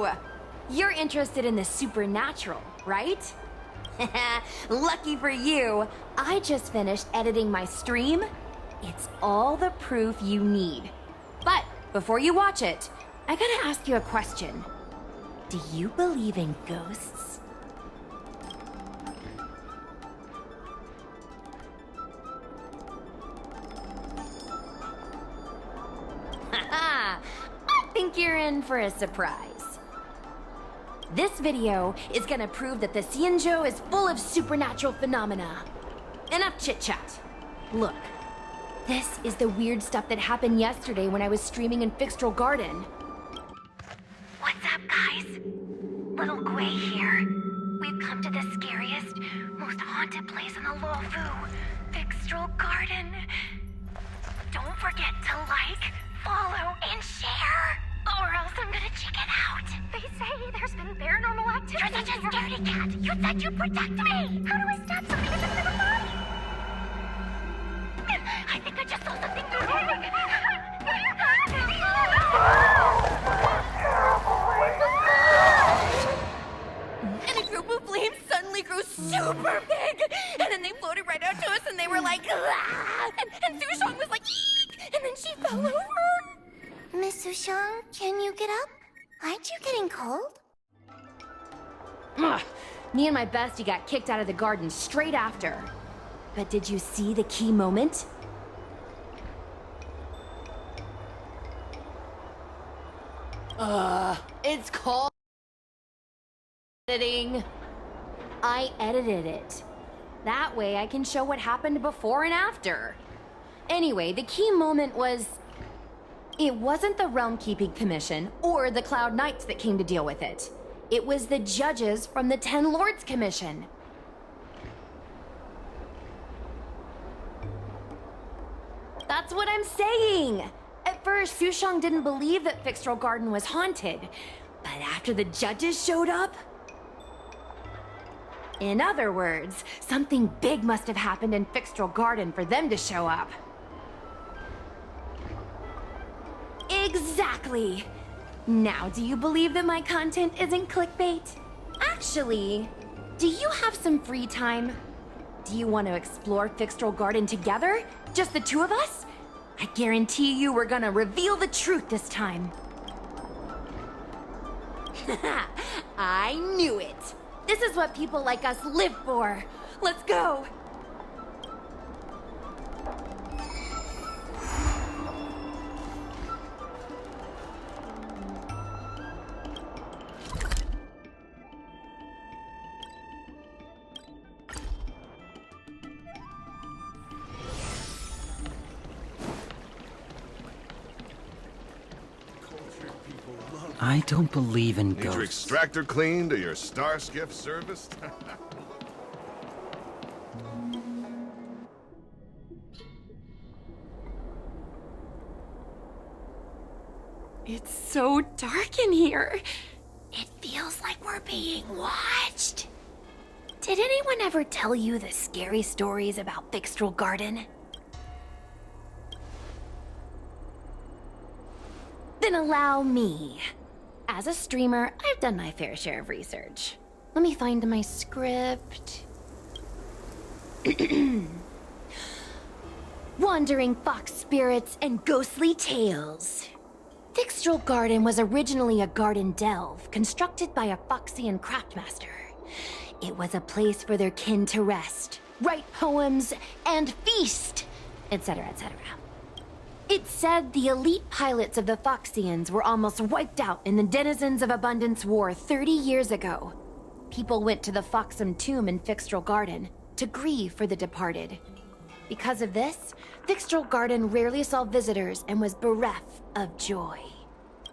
you! You're interested in the supernatural, right? Lucky for you, I just finished editing my stream. It's all the proof you need. But before you watch it, I gotta ask you a question. Do you believe in ghosts? Haha! I think you're in for a surprise. This video is gonna prove that the Xianzhou is full of supernatural phenomena. Enough chit-chat. Look, this is the weird stuff that happened yesterday when I was streaming in Fixtral Garden. What's up, guys? Little Gui here. We've come to the scariest, most haunted place in the Luofu, Fixtral Garden. Don't forget to like, follow, and share, or else I'm gonna check it out. They say there's been paranormal activity. You're such a scaredy cat. You said you'd protect me. How do I stop something in the middle of my body? I think I just saw something moving. And a group of flames suddenly grew super big, and then they floated right out to us, and they were like, ah! And Sushong was like, eek! And then she fell over. Miss Sushang, can you get up? Aren't you getting cold? Ugh. Me and my bestie got kicked out of the garden straight after. But did you see the key moment? It's called editing. I edited it. That way I can show what happened before and after. Anyway, the key moment was... It wasn't the Realm Keeping Commission or the Cloud Knights that came to deal with it. It was the judges from the Ten Lords Commission. That's what I'm saying! At first, Sushang didn't believe that Fixtral Garden was haunted. But after the judges showed up... In other words, something big must have happened in Fixtral Garden for them to show up. Exactly! Now, do you believe that my content isn't clickbait? Actually, do you have some free time? Do you want to explore Fixtral Garden together? Just the two of us? I guarantee you we're gonna reveal the truth this time. I knew it! This is what people like us live for! Let's go! I don't believe in Need your ghosts. extractor cleaned or your star skiff serviced? It's so dark in here. It feels like we're being watched. Did anyone ever tell you the scary stories about Fixtral Garden? Then allow me. As a streamer, I've done my fair share of research. Let me find my script. Wandering fox spirits and ghostly tales. Fixtral Garden was originally a garden delve constructed by a Foxian craftmaster. It was a place for their kin to rest, write poems, and feast, etc., etc. It's said the elite pilots of the Foxians were almost wiped out in the Denizens of Abundance War 30 years ago. People went to the Foxam tomb in Fixtral Garden to grieve for the departed. Because of this, Fixtral Garden rarely saw visitors and was bereft of joy.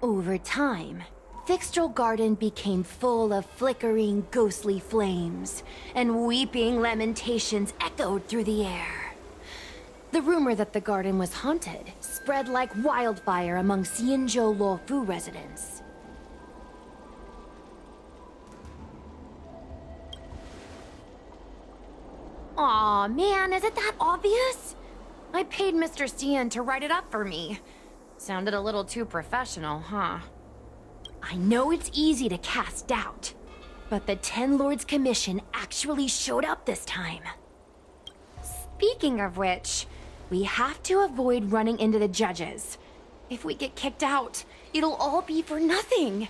Over time, Fixtral Garden became full of flickering, ghostly flames, and weeping lamentations echoed through the air. The rumor that the garden was haunted spread like wildfire among Xianzhou Luofu residents. Aw, man, is it that obvious? I paid Mr. Xian to write it up for me. Sounded a little too professional, huh? I know it's easy to cast doubt, but the Ten Lords Commission actually showed up this time. Speaking of which, we have to avoid running into the judges. If we get kicked out, it'll all be for nothing.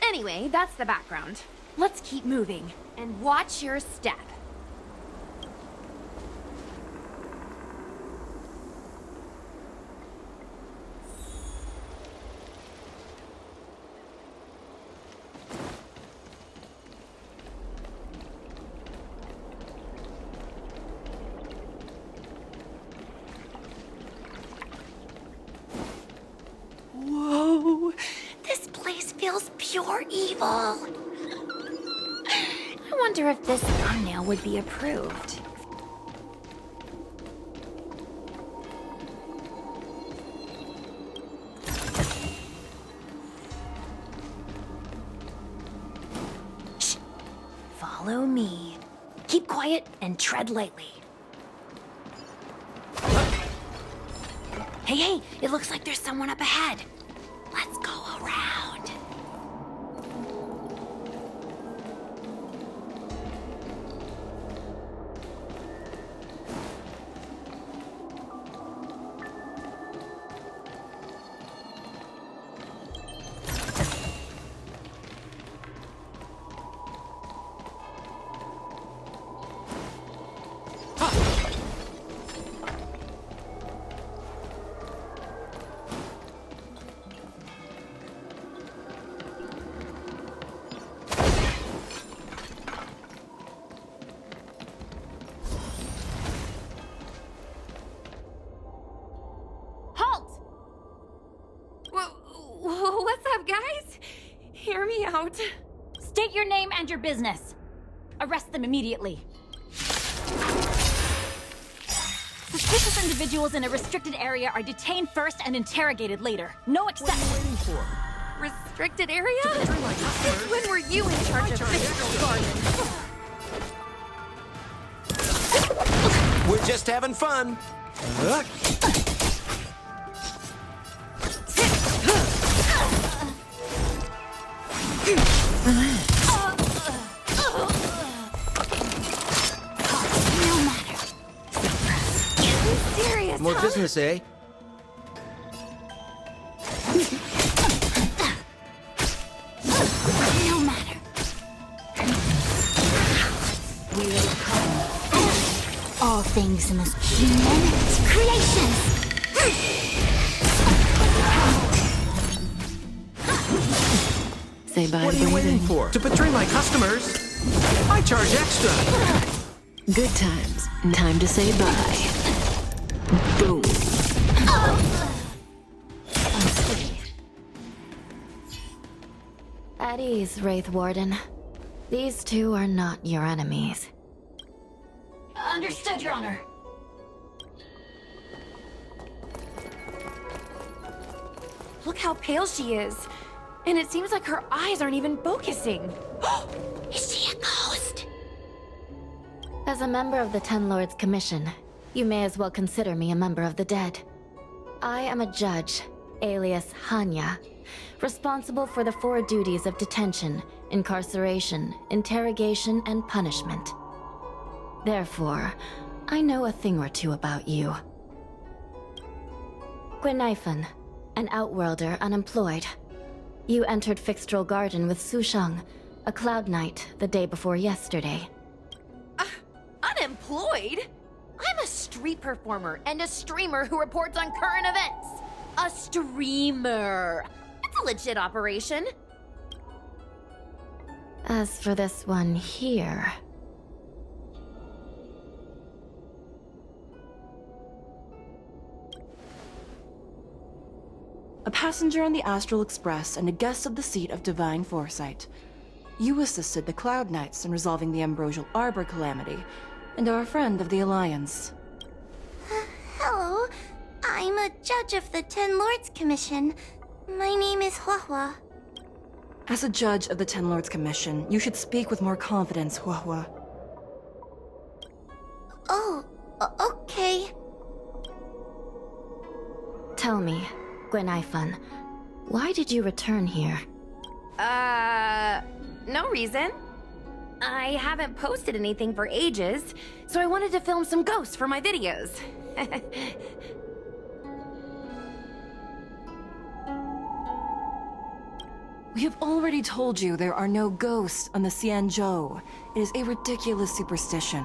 Anyway, that's the background. Let's keep moving, and watch your step. Whoa, this place feels pure evil. I wonder if this thumbnail would be approved. Shh. Follow me. Keep quiet and tread lightly. Hey, it looks like there's someone up ahead. Let's go around. What's up, guys? Hear me out. State your name and your business. Arrest them immediately. Suspicious individuals in a restricted area are detained first and interrogated later. No exceptions. Restricted area? Since when were you in charge of Fixable Garden? We're just having fun. No matter. Serious, More huh? business, eh? No matter. We will come. All things must human creations. Say bye, What are you waiting breathing. for? To betray my customers? I charge extra. Good times. Time to say bye. Boom. At ease, Wraith Warden. These two are not your enemies. Understood, Your Honor. Look how pale she is. And it seems like her eyes aren't even focusing. Is she a ghost? As a member of the Ten Lords Commission, you may as well consider me a member of the dead. I am a judge, alias Hanya, responsible for the 4 duties of detention, incarceration, interrogation, and punishment. Therefore, I know a thing or two about you. Gwenifan, an outworlder unemployed. You entered Fixtral Garden with Sushang, a Cloud Knight, the day before yesterday. Unemployed? I'm a street performer and a streamer who reports on current events. A streamer. It's a legit operation. As for this one here... A passenger on the Astral Express and a guest of the seat of Divine Foresight. You assisted the Cloud Knights in resolving the Ambrosial Arbor calamity, and are a friend of the Alliance. Hello. I'm a judge of the Ten Lords Commission. My name is Huahua. As a judge of the Ten Lords Commission, you should speak with more confidence, Huahua. Oh, okay. Tell me, Gwenifan, why did you return here? No reason. I haven't posted anything for ages, so I wanted to film some ghosts for my videos. We have already told you there are no ghosts on the Xianzhou. It is a ridiculous superstition.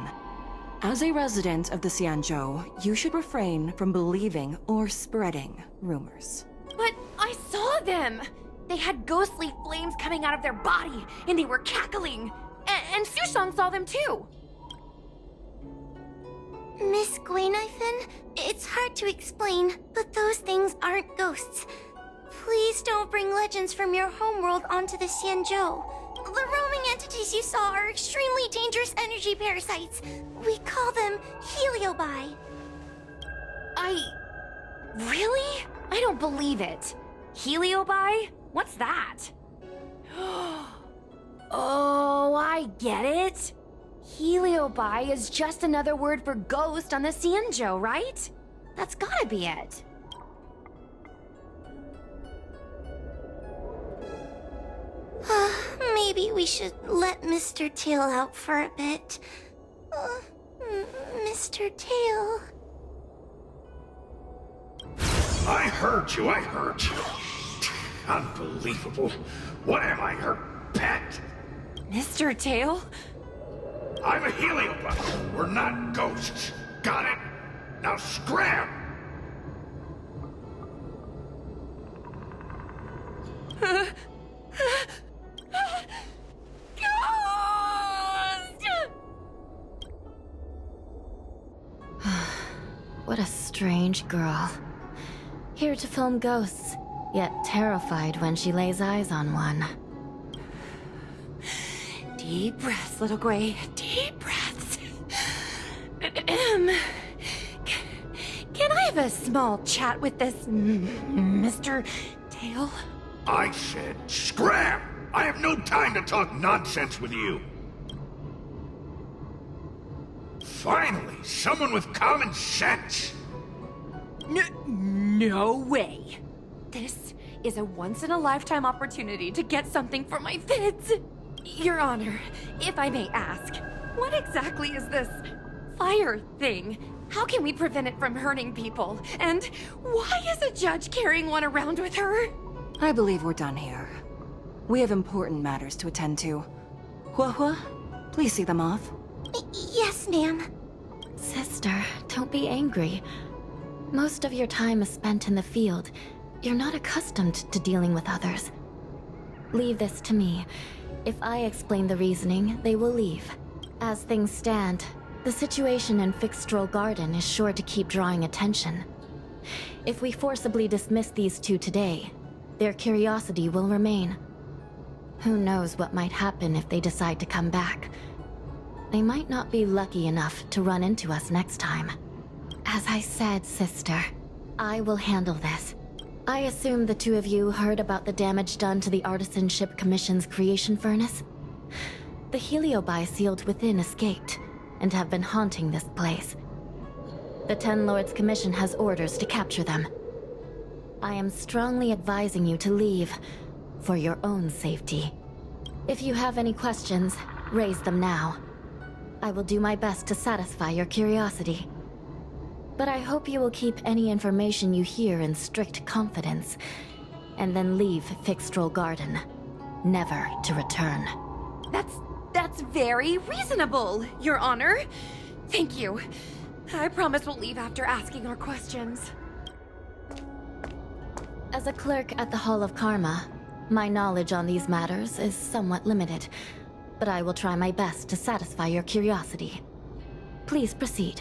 As a resident of the Xianzhou, you should refrain from believing or spreading rumors. But I saw them! They had ghostly flames coming out of their body, and they were cackling! And Sushang saw them too! Miss Guinevere, it's hard to explain, but those things aren't ghosts. Please don't bring legends from your homeworld onto the Xianzhou. The roaming entities you saw are extremely dangerous energy parasites. We call them Heliobi. Really? I don't believe it. Heliobi? What's that? Oh, I get it. Heliobi is just another word for ghost on the Xianzhou, right? That's gotta be it. Maybe we should let Mr. Tail out for a bit. Mr. Tail. I heard you. Unbelievable. What am I, her pet? Mr. Tail? I'm a Heliobi. We're not ghosts. Got it? Now scram! What a strange girl. Here to film ghosts, yet terrified when she lays eyes on one. Deep breaths, little Gray. Deep breaths. Can I have a small chat with this Mr. Tail? I said scram! I have no time to talk nonsense with you. Finally, someone with common sense. No way. This is a once-in-a-lifetime opportunity to get something for my vids. Your Honor, if I may ask, what exactly is this fire thing? How can we prevent it from hurting people? And why is a judge carrying one around with her? I believe we're done here. We have important matters to attend to. Hua, please see them off. Yes, ma'am. Sister, don't be angry. Most of your time is spent in the field. You're not accustomed to dealing with others. Leave this to me. If I explain the reasoning, they will leave. As things stand, the situation in Fixstral Garden is sure to keep drawing attention. If we forcibly dismiss these two today, their curiosity will remain. Who knows what might happen if they decide to come back. They might not be lucky enough to run into us next time. As I said, sister, I will handle this. I assume the two of you heard about the damage done to the Artisanship Commission's creation furnace? The Heliobi sealed within escaped, and have been haunting this place. The Ten Lords Commission has orders to capture them. I am strongly advising you to leave, for your own safety. If you have any questions, raise them now. I will do my best to satisfy your curiosity. But I hope you will keep any information you hear in strict confidence, and then leave Fixstral Garden, never to return. That's very reasonable, Your Honor. Thank you. I promise we'll leave after asking our questions. As a clerk at the Hall of Karma, my knowledge on these matters is somewhat limited, but I will try my best to satisfy your curiosity. Please proceed.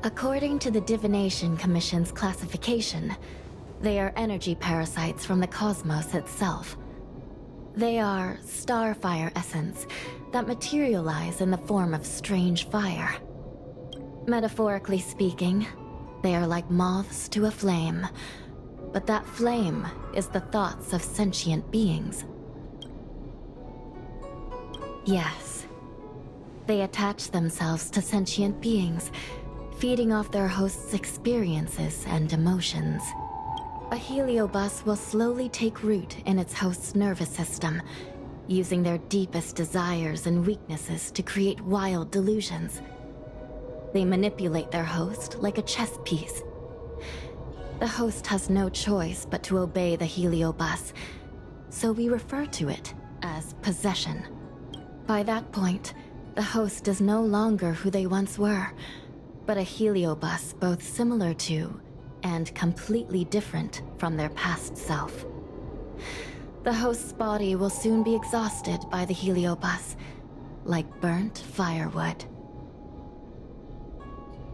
According to the Divination Commission's classification, they are energy parasites from the cosmos itself. They are starfire essence that materialize in the form of strange fire. Metaphorically speaking, they are like moths to a flame, but that flame is the thoughts of sentient beings. Yes, they attach themselves to sentient beings, feeding off their host's experiences and emotions. A heliobus will slowly take root in its host's nervous system, using their deepest desires and weaknesses to create wild delusions. They manipulate their host like a chess piece. The host has no choice but to obey the heliobus, so we refer to it as possession. By that point, the host is no longer who they once were, but a heliobus both similar to and completely different from their past self. The host's body will soon be exhausted by the heliobus, like burnt firewood.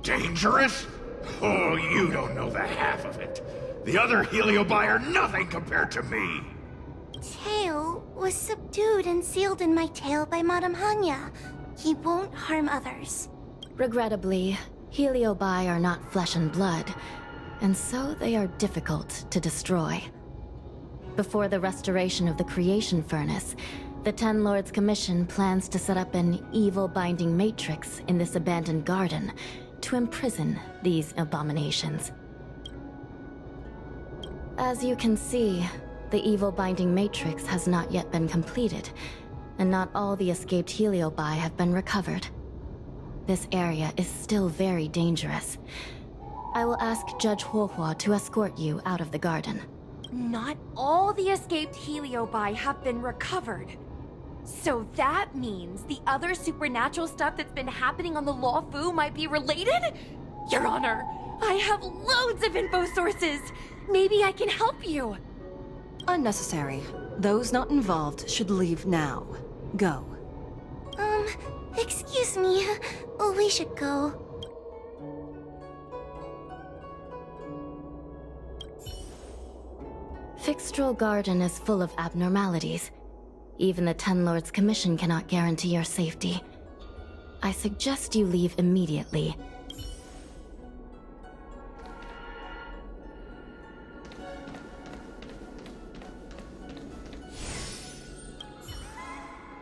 Dangerous? Oh, you don't know the half of it. The other Heliobi are nothing compared to me. Tail was subdued and sealed in my tail by Madame Hanya. He won't harm others. Regrettably, Heliobi are not flesh and blood, and so they are difficult to destroy. Before the restoration of the creation furnace, the Ten Lords Commission plans to set up an evil binding matrix in this abandoned garden to imprison these abominations. As you can see, the evil binding matrix has not yet been completed, and not all the escaped Heliobi have been recovered. This area is still very dangerous. I will ask Judge Huohua to escort you out of the garden. Not all the escaped Heliobi have been recovered. So that means the other supernatural stuff that's been happening on the Law Fu might be related? Your Honor, I have loads of info sources. Maybe I can help you. Unnecessary. Those not involved should leave now. Go. Excuse me. We should go. Fixtral Garden is full of abnormalities. Even the Ten Lords Commission cannot guarantee your safety. I suggest you leave immediately.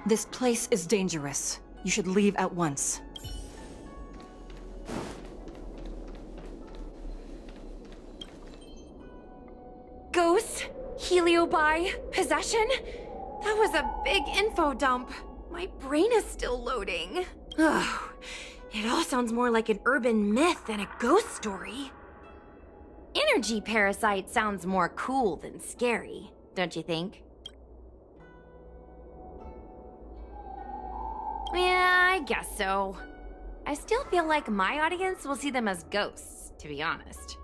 This place is dangerous. You should leave at once. Ghosts? Heliobi? Possession? That was a big info dump. My brain is still loading. Ugh. It all sounds more like an urban myth than a ghost story. Energy parasite sounds more cool than scary, don't you think? Yeah, I guess so. I still feel like my audience will see them as ghosts, to be honest.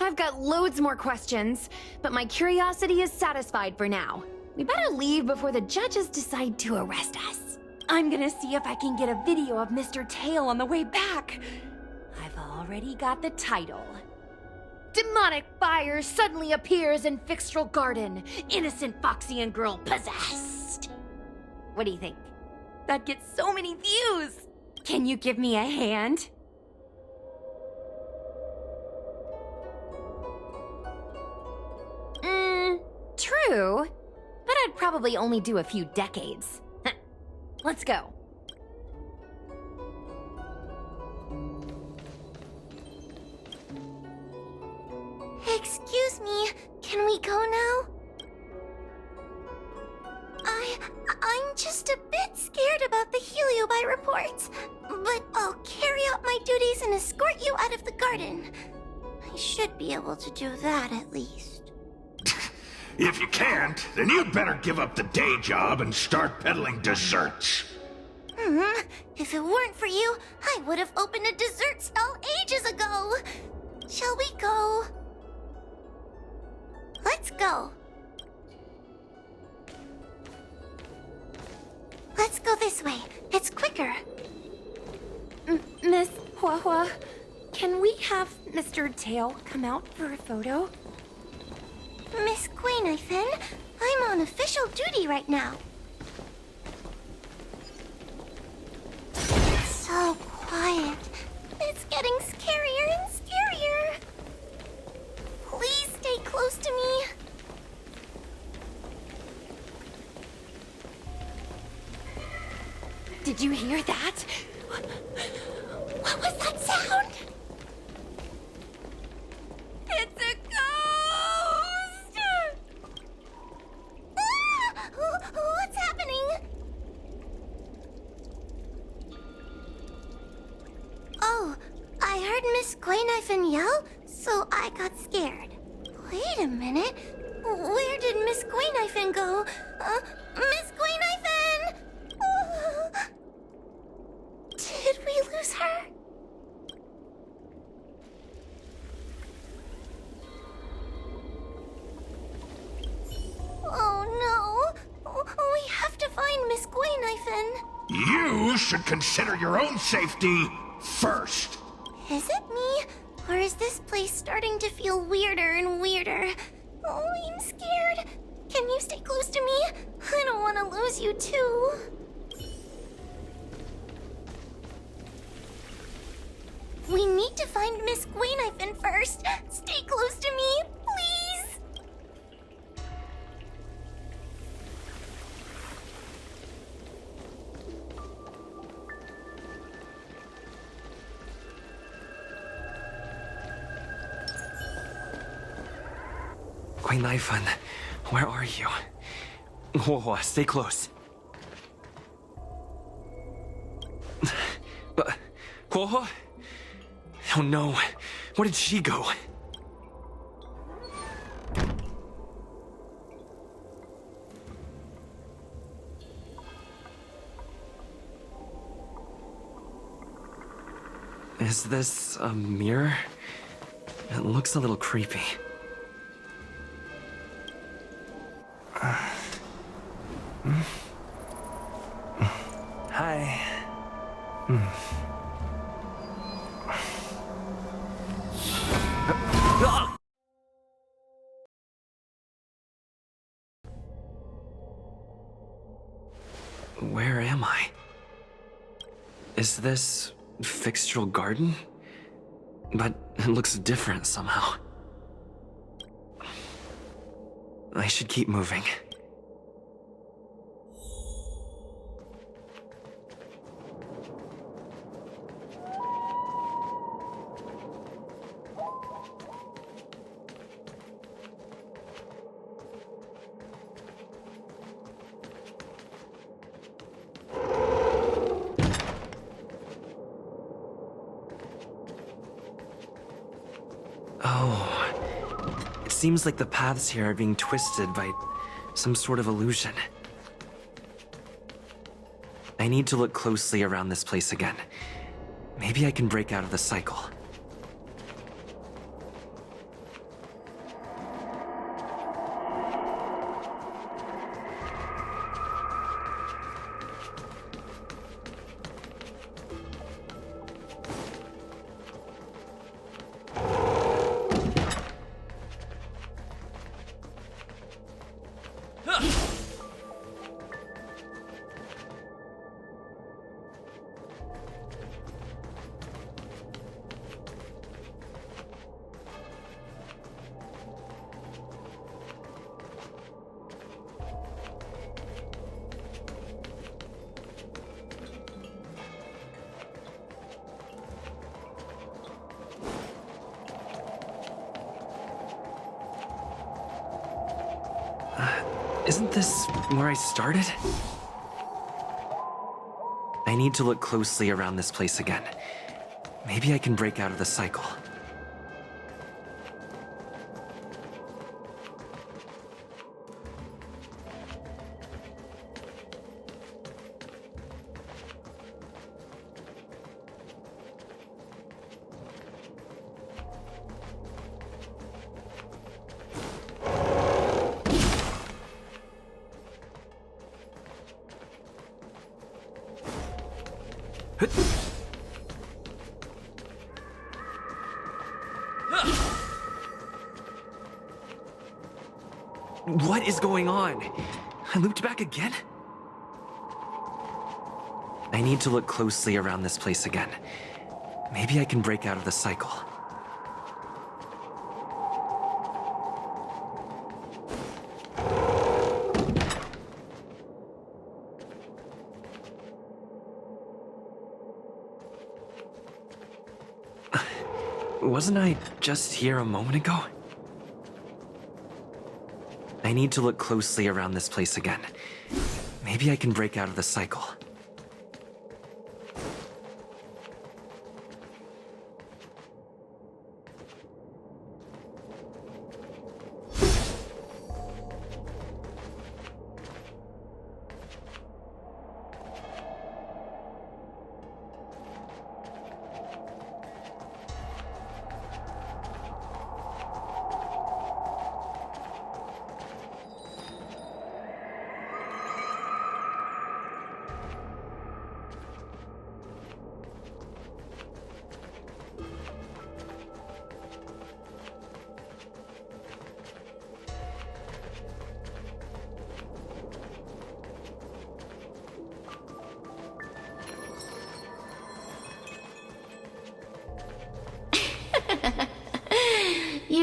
I've got loads more questions, but my curiosity is satisfied for now. We better leave before the judges decide to arrest us. I'm gonna see if I can get a video of Mr. Tail on the way back. I've already got the title. Demonic fire suddenly appears in Fixtral Garden. Innocent Foxian girl possessed. What do you think? That gets so many views! Can you give me a hand? True. But I'd probably only do a few decades. Let's go. Excuse me, can we go now? I'm just a bit scared about the Heliobi reports, but I'll carry out my duties and escort you out of the garden. I should be able to do that at least. If you can't, then you'd better give up the day job and start peddling desserts. If it weren't for you, I would have opened a dessert stall ages ago. Shall we go? Let's go. Let's go this way. It's quicker. Miss Huahua, can we have Mr. Tail come out for a photo? Miss Nathan, I'm on official duty right now. It's so quiet. It's getting scarier and scarier. Please stay close to me. Did you hear that? What was that sound? It's a ghost! I heard Miss Quaynifin yell, so I got scared. Wait a minute. Where did Miss Quaynifin go? Miss Quaynifin! Did we lose her? Oh no! We have to find Miss Quaynifin. You should consider your own safety first. Is it me? Or is this place starting to feel weirder and weirder? Oh, I'm scared. Can you stay close to me? I don't want to lose you too. We need to find Miss Quaynifin first. Stay close to me, please. Quaynifin, where are you? Whoa, stay close. Whoa? Oh no, where did she go? Is this a mirror? It looks a little creepy. Hi. Where am I? Is this Fixtral Garden? But it looks different somehow. I should keep moving. Seems like the paths here are being twisted by some sort of illusion. I need to look closely around this place again. Maybe I can break out of the cycle. Isn't this where I started? I need to look closely around this place again. Maybe I can break out of the cycle. What is going on? I looped back again? I need to look closely around this place again. Maybe I can break out of the cycle. Wasn't I just here a moment ago? I need to look closely around this place again. Maybe I can break out of the cycle.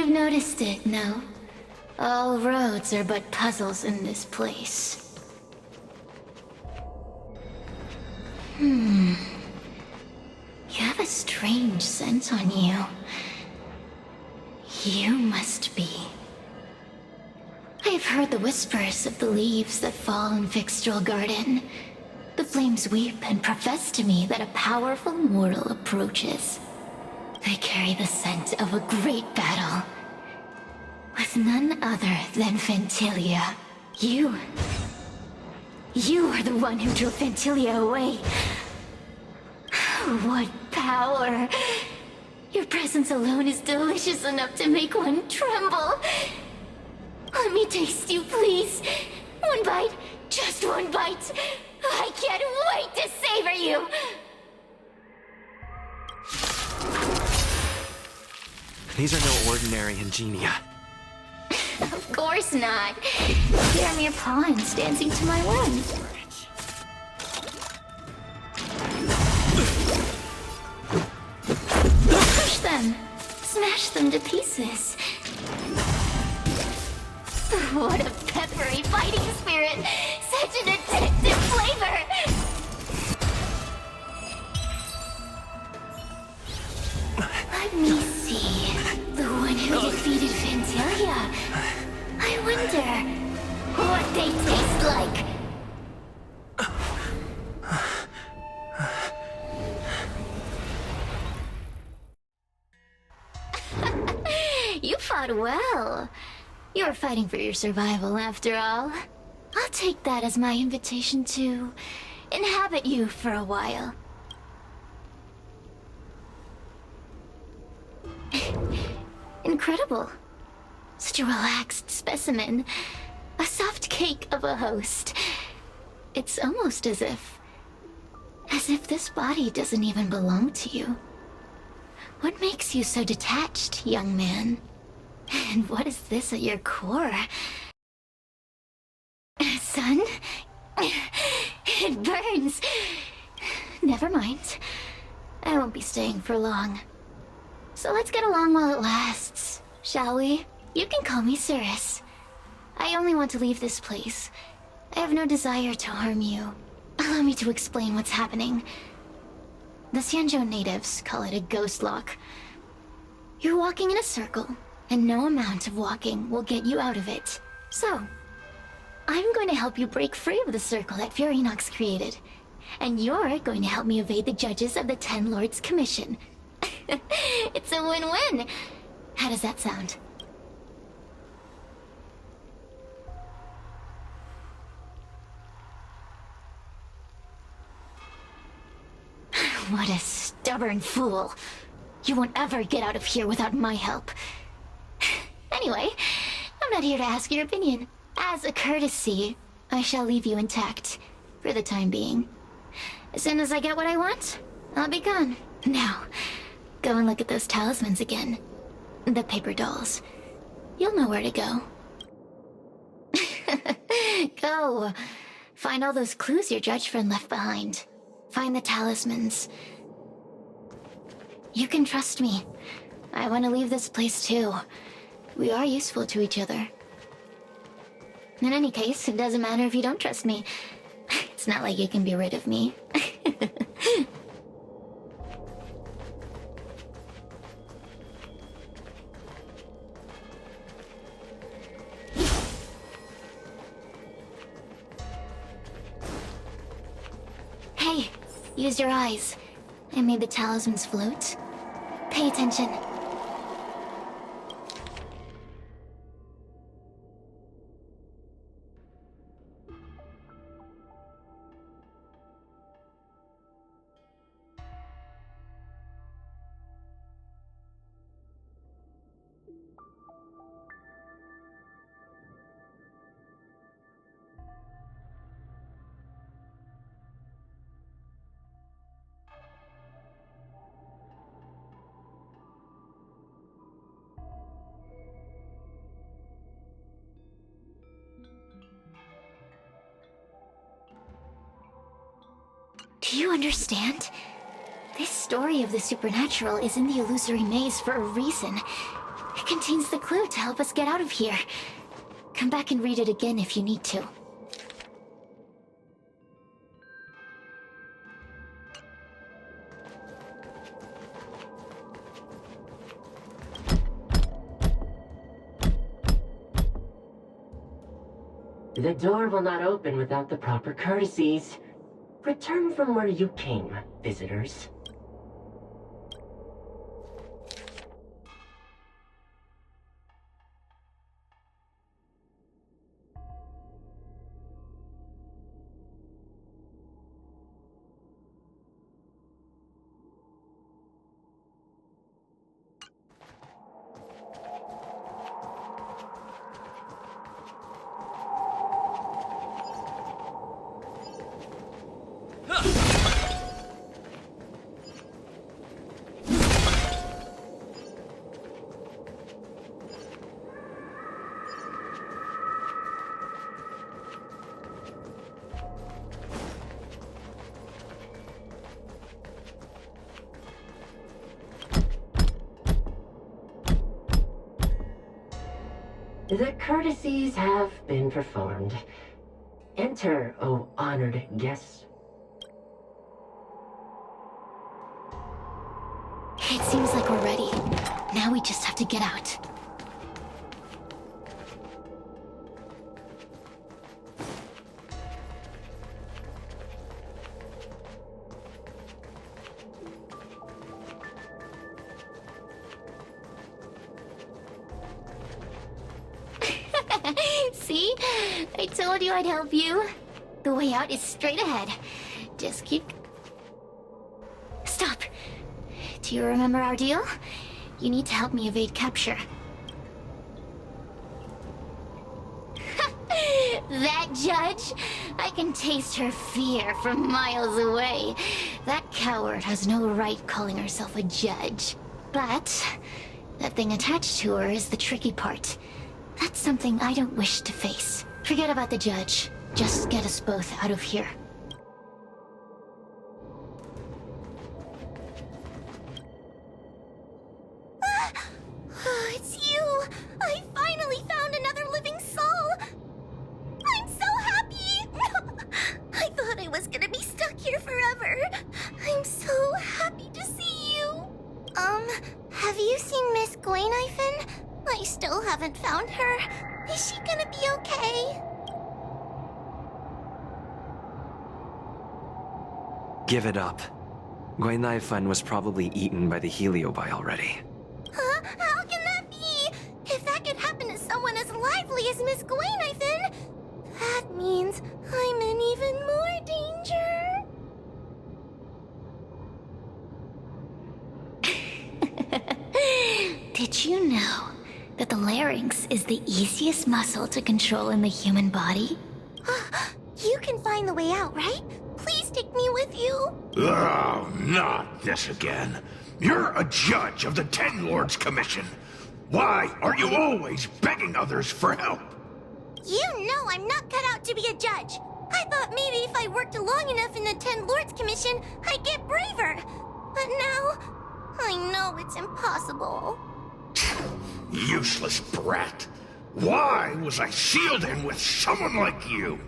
You've noticed it, no? All roads are but puzzles in this place. You have a strange scent on you. You must be. I have heard the whispers of the leaves that fall in Fixtral Garden. The flames weep and profess to me that a powerful mortal approaches. They carry the scent of a great battle. With none other than Ventilia. You are the one who drove Ventilia away. What power! Your presence alone is delicious enough to make one tremble. Let me taste you, please. One bite, just one bite. I can't wait to savor you. These are no ordinary ingenia. Of course not. They are mere pawns dancing to my whim. Crush them. Smash them to pieces. What a peppery fighting spirit! Such an addictive flavor! Let me see. The one who defeated Ventilia. I wonder what they taste like. You fought well. You're fighting for your survival, after all. I'll take that as my invitation to inhabit you for a while. Incredible. Such a relaxed specimen. A soft cake of a host. It's almost as if this body doesn't even belong to you. What makes you so detached, young man? And what is this at your core? Sun? It burns. Never mind. I won't be staying for long. So let's get along while it lasts, shall we? You can call me Cirrus. I only want to leave this place. I have no desire to harm you. Allow me to explain what's happening. The Xianzhou natives call it a ghost lock. You're walking in a circle, and no amount of walking will get you out of it. So, I'm going to help you break free of the circle that Furinox created. And you're going to help me evade the judges of the Ten Lords Commission. It's a win-win. How does that sound? What a stubborn fool. You won't ever get out of here without my help. Anyway, I'm not here to ask your opinion. As a courtesy, I shall leave you intact, for the time being. As soon as I get what I want, I'll be gone. Now, go and look at those talismans again. The paper dolls. You'll know where to go. Go. Find all those clues your judge friend left behind. Find the talismans. You can trust me. I want to leave this place too. We are useful to each other. In any case, it doesn't matter if you don't trust me. It's not like you can be rid of me. Hey, use your eyes. I made the talismans float. Pay attention. Do you understand? This story of the supernatural is in the illusory maze for a reason. It contains the clue to help us get out of here. Come back and read it again if you need to. The door will not open without the proper courtesies. Return from where you came, visitors. The courtesies have been performed. Enter, O honored guests. It seems like we're ready. Now we just have to get out. See? I told you I'd help you. The way out is straight ahead. Just keep... Stop. Do you remember our deal? You need to help me evade capture. That judge? I can taste her fear from miles away. That coward has no right calling herself a judge. But that thing attached to her is the tricky part. That's something I don't wish to face. Forget about the judge. Just get us both out of here. It's you! I finally found another living soul! I'm so happy! I thought I was gonna be stuck here forever. I'm so happy to see you. Have you seen Miss Gwaynifin? I still haven't found her. Is she gonna be okay? Give it up. Gwaynifin was probably eaten by the Heliobi already. Huh? How can that be? If that could happen to someone as lively as Miss Gwaynifin, that means I'm in even more danger. Did you know that the larynx is the easiest muscle to control in the human body? You can find the way out, right? Please take me with you. Oh, not this again. You're a judge of the Ten Lords Commission. Why are you always begging others for help? You know I'm not cut out to be a judge. I thought maybe if I worked long enough in the Ten Lords Commission, I'd get braver. But now, I know it's impossible. Useless brat. Why was I sealed in with someone like you?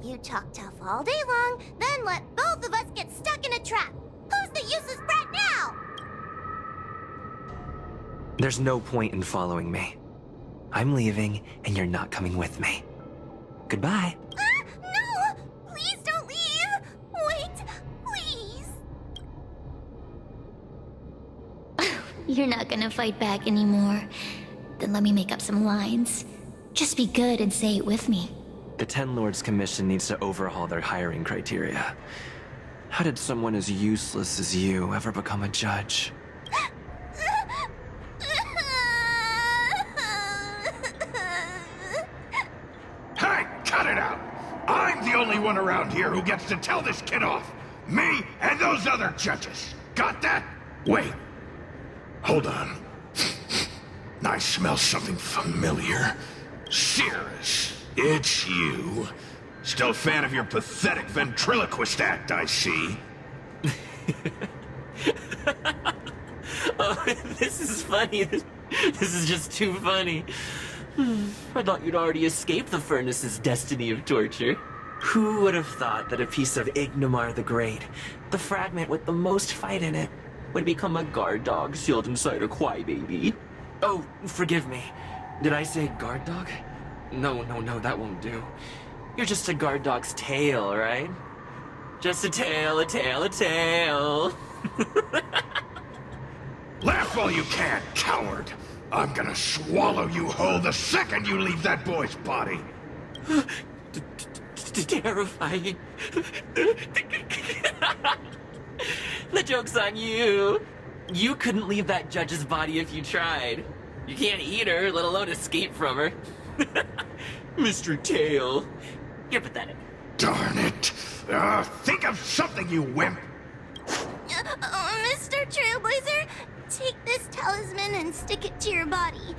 You talk tough all day long, then let both of us get stuck in a trap. Who's the useless brat now? There's no point in following me. I'm leaving, and you're not coming with me. Goodbye. No! Please don't leave! Wait, please! You're not gonna fight back anymore. Then let me make up some lines. Just be good and say it with me. The Ten Lords Commission needs to overhaul their hiring criteria. How did someone as useless as you ever become a judge? Hey, cut it out! I'm the only one around here who gets to tell this kid off. Me and those other judges. Got that? Wait. Hold on. I smell something familiar. Cirrus, it's you. Still a fan of your pathetic ventriloquist act, I see. Oh, this is funny. This is just too funny. I thought you'd already escaped the furnace's destiny of torture. Who would have thought that a piece of Ignomar the Great, the fragment with the most fight in it, would become a guard dog sealed inside a crybaby? Oh, forgive me. Did I say guard dog? No, that won't do. You're just a guard dog's tail, right? Just a tail, a tail, a tail. Laugh all you can, coward! I'm gonna swallow you whole the second you leave that boy's body! Terrifying. The joke's on you. You couldn't leave that judge's body if you tried. You can't eat her, let alone escape from her. Mr. Tail. You're pathetic. Darn it! Think of something, you wimp! Mr. Trailblazer, take this talisman and stick it to your body.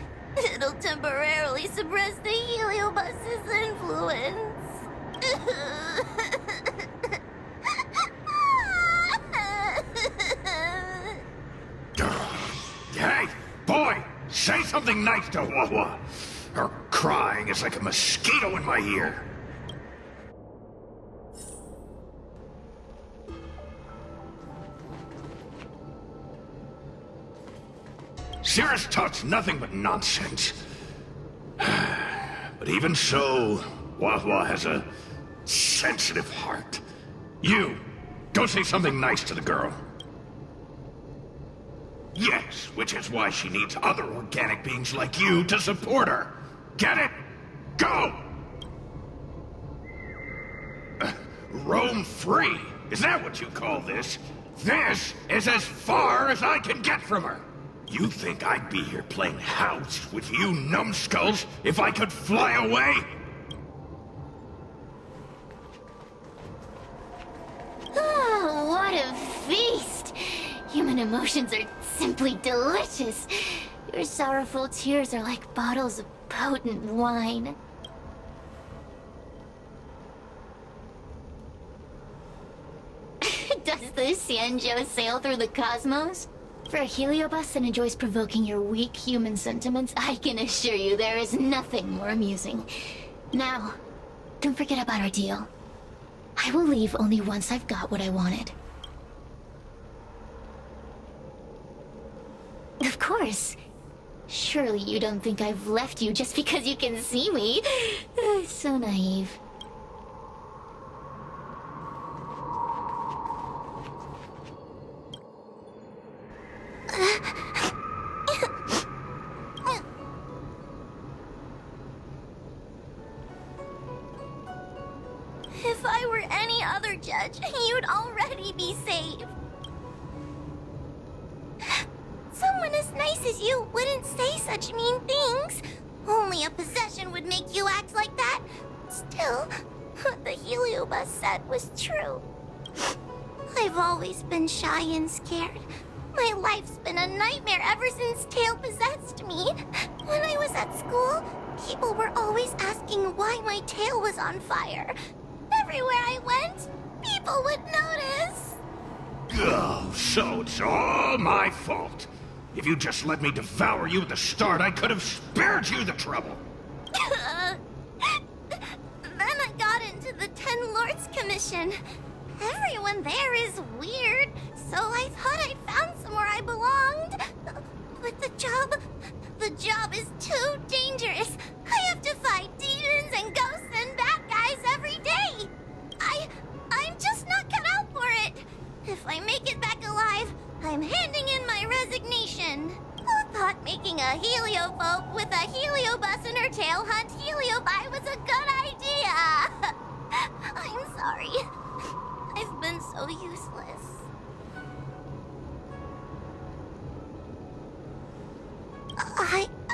It'll temporarily suppress the Heliobus's influence. Hey, boy! Say something nice to Wawa! Her crying is like a mosquito in my ear. Cirrus talks nothing but nonsense. But even so, Wawa has a sensitive heart. You, go say something nice to the girl. Yes, which is why she needs other organic beings like you to support her. Get it? Go! Roam free? Is that what you call this? This is as far as I can get from her. You think I'd be here playing house with you numbskulls if I could fly away? Oh, what a feast! Human emotions are simply delicious. Your sorrowful tears are like bottles of potent wine. Does the Xianzhou sail through the cosmos? For a Heliobus that enjoys provoking your weak human sentiments, I can assure you there is nothing more amusing. Now, don't forget about our deal. I will leave only once I've got what I wanted. Of course. Surely you don't think I've left you just because you can see me. So naive. If I were any other judge, you'd already be saved. Someone as nice as you wouldn't say such mean things. Only a possession would make you act like that. Still, what the Heliobus said was true. I've always been shy and scared. My life's been a nightmare ever since Tail possessed me. When I was at school, people were always asking why my tail was on fire. Everywhere I went, people would notice. Oh, so it's all my fault. If you just let me devour you at the start, I could have spared you the trouble. Then I got into the Ten Lords Commission. Everyone there is weird, so I thought I found somewhere I belonged. But the job is too dangerous. I have to fight demons and ghosts and bad guys every day. I'm just not cut out for it. If I make it back alive, I'm handing in my resignation. Who thought making a Heliophobe with a Heliobus in her tail hunt Heliobi was a good idea? I'm sorry. I've been so useless.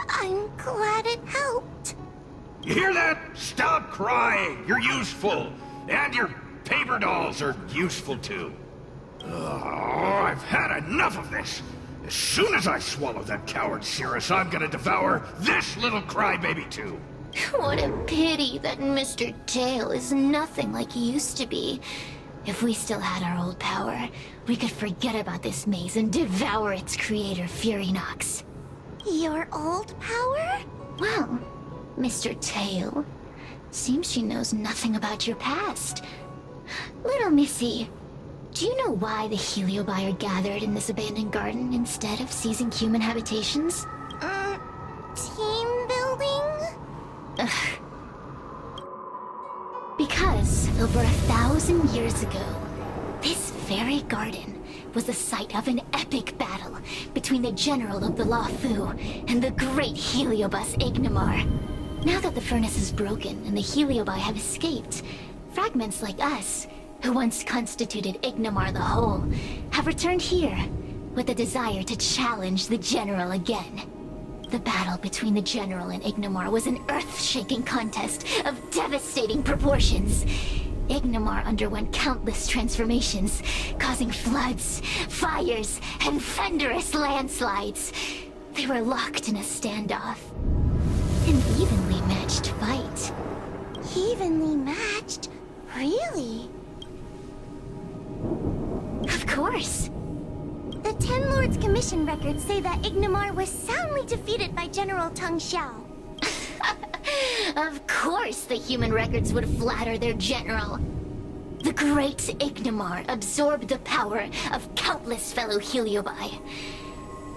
I'm glad it helped. You hear that? Stop crying. You're useful. And your paper dolls are useful too. Oh, I've had enough of this. As soon as I swallow that coward Cirrus, I'm gonna devour this little crybaby too. What a pity that Mr. Tail is nothing like he used to be. If we still had our old power, we could forget about this maze and devour its creator, Fury Nox. Your old power? Well, Mr. Tail. Seems she knows nothing about your past. Little Missy, do you know why the Heliobi are gathered in this abandoned garden instead of seizing human habitations? Team building? Ugh. Because over 1,000 years ago, this very garden was the site of an epic battle between the general of the Luofu and the great Heliobus Ignimar. Now that the furnace is broken and the Heliobi have escaped, fragments like us, who once constituted Ignimar the Whole, have returned here with the desire to challenge the general again. The battle between the general and Ignimar was an earth-shaking contest of devastating proportions. Ignimar underwent countless transformations, causing floods, fires, and thunderous landslides. They were locked in a standoff. An evenly matched fight. Evenly matched? Really? Of course. The Ten Lords Commission records say that Ignimar was soundly defeated by General Teng Xiao. Of course the human records would flatter their general. The great Ignimar absorbed the power of countless fellow Heliobi,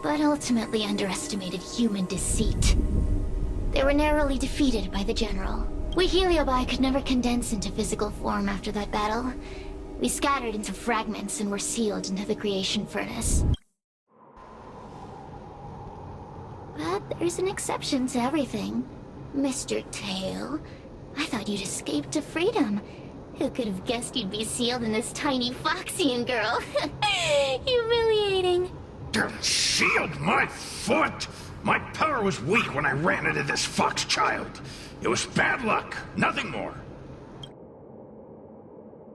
but ultimately underestimated human deceit. They were narrowly defeated by the general. We Heliobi could never condense into physical form after that battle. We scattered into fragments and were sealed into the creation furnace. But there's an exception to everything. Mr. Tail, I thought you'd escaped to freedom. Who could have guessed you'd be sealed in this tiny Foxian girl? Humiliating. Sealed my foot? My power was weak when I ran into this fox child. It was bad luck, nothing more.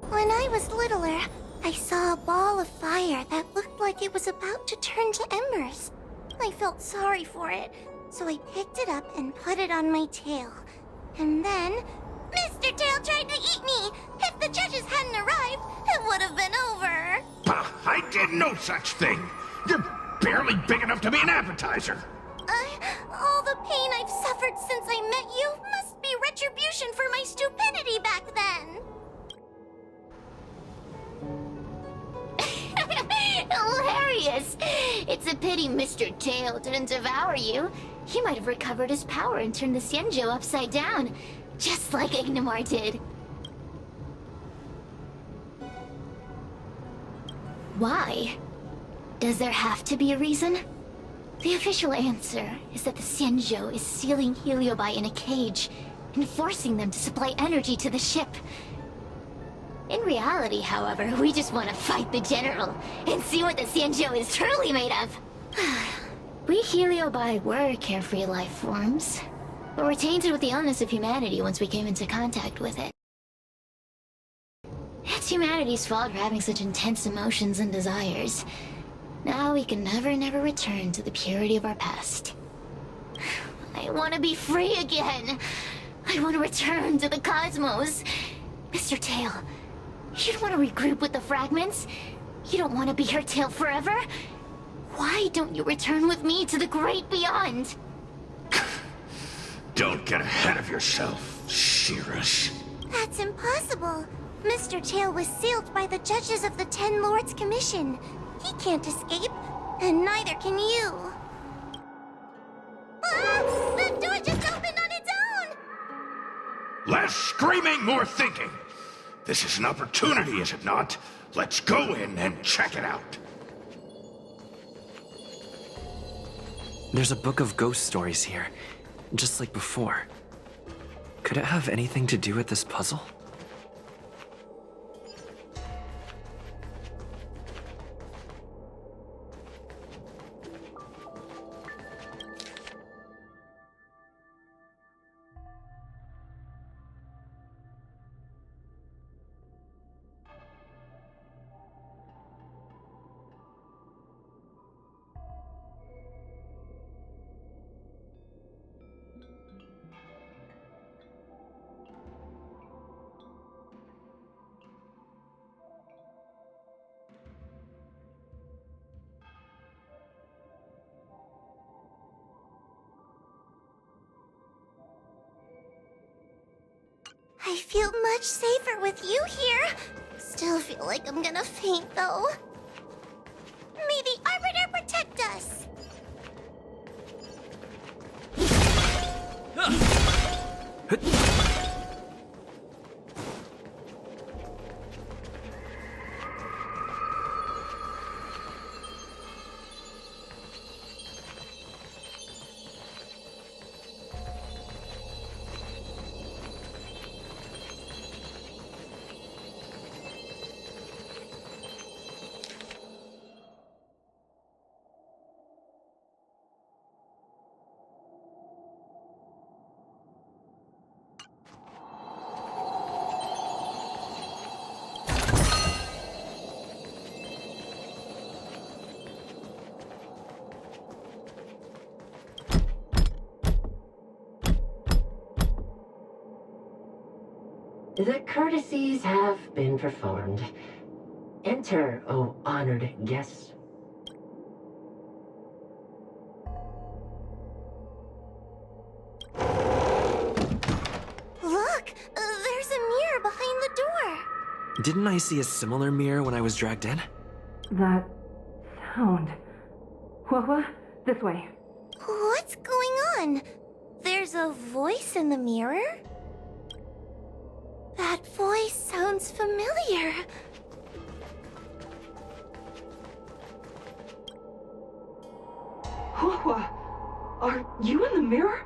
When I was littler, I saw a ball of fire that looked like it was about to turn to embers. I felt sorry for it, so I picked it up and put it on my tail. And then, Mr. Tail tried to eat me! If the judges hadn't arrived, it would have been over! Bah, I did no such thing! You're barely big enough to be an appetizer! All the pain I've suffered since I met you must be retribution for my stupidity back then! Hilarious! It's a pity Mr. Tail didn't devour you. He might have recovered his power and turned the Xianzhou upside down, just like Ignimar did. Why? Does there have to be a reason? The official answer is that the Xianzhou is sealing Heliobi in a cage and forcing them to supply energy to the ship. In reality, however, we just want to fight the general and see what the Xianzhou is truly made of. We Heliobi were carefree life forms, but were tainted with the illness of humanity once we came into contact with it. It's humanity's fault for having such intense emotions and desires. Now we can never return to the purity of our past. I want to be free again. I want to return to the cosmos. Mr. Tail, you don't want to regroup with the fragments? You don't want to be her tail forever? Why don't you return with me to the great beyond? Don't get ahead of yourself, Cirrus. That's impossible. Mr. Tail was sealed by the judges of the Ten Lords Commission. He can't escape, and neither can you. Ah! The door just opened on its own! Less screaming, more thinking. This is an opportunity, is it not? Let's go in and check it out. There's a book of ghost stories here, just like before. Could it have anything to do with this puzzle? I feel much safer with you here. Still feel like I'm gonna faint, though. May the Arbiter protect us! The courtesies have been performed. Enter, O honored guests. Look! There's a mirror behind the door! Didn't I see a similar mirror when I was dragged in? That sound. What? This way. What's going on? There's a voice in the mirror? That voice sounds familiar. Hua, are you in the mirror?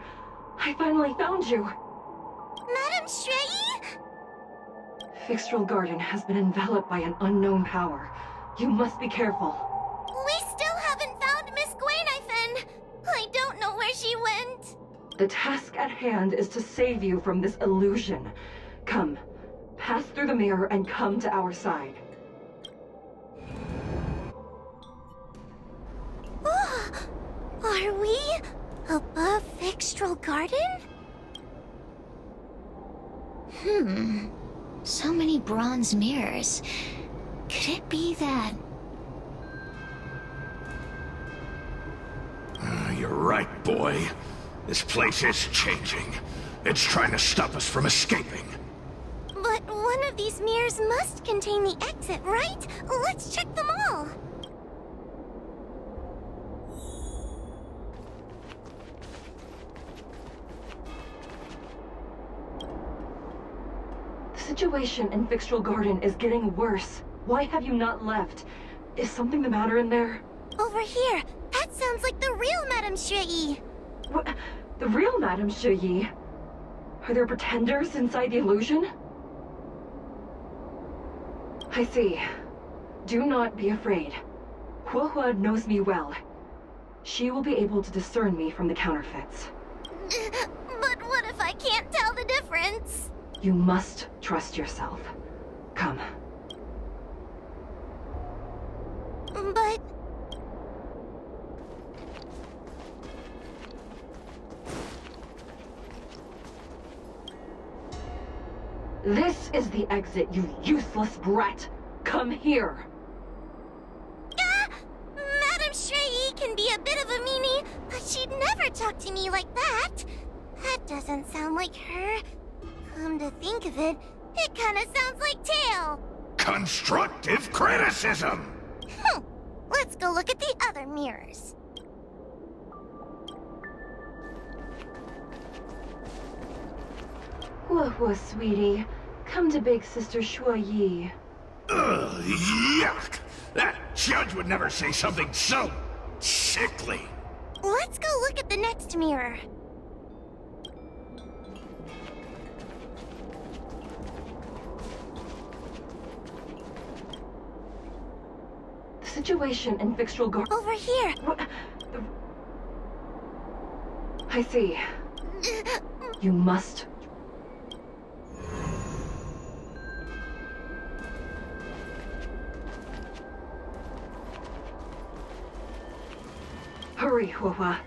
I finally found you. Madame Shrei? Fixtral Garden has been enveloped by an unknown power. You must be careful. We still haven't found Miss Gwainifin. I don't know where she went. The task at hand is to save you from this illusion. Come, pass through the mirror and come to our side. Oh, are we above Fixtral Garden? So many bronze mirrors. Could it be that... You're right, boy. This place is changing. It's trying to stop us from escaping. But one of these mirrors must contain the exit, right? Let's check them all. The situation in Fixtral Garden is getting worse. Why have you not left? Is something the matter in there? Over here. That sounds like the real Madame Shrei. What? The real Madame Shrei? Are there pretenders inside the illusion? I see. Do not be afraid. Hua knows me well. She will be able to discern me from the counterfeits. But what if I can't tell the difference? You must trust yourself. Come. But... This is the exit, you useless brat! Come here! Ah! Madame Shrei can be a bit of a meanie, but she'd never talk to me like that. That doesn't sound like her. Come to think of it, it kinda sounds like Tail. Constructive criticism! Let's go look at the other mirrors. Hua, sweetie. Come to Big Sister Shuai. Ugh, yuck! That judge would never say something so sickly. Let's go look at the next mirror. The situation in Fixtral Garden... Over here. What? I see. You must... Hurry, Hua.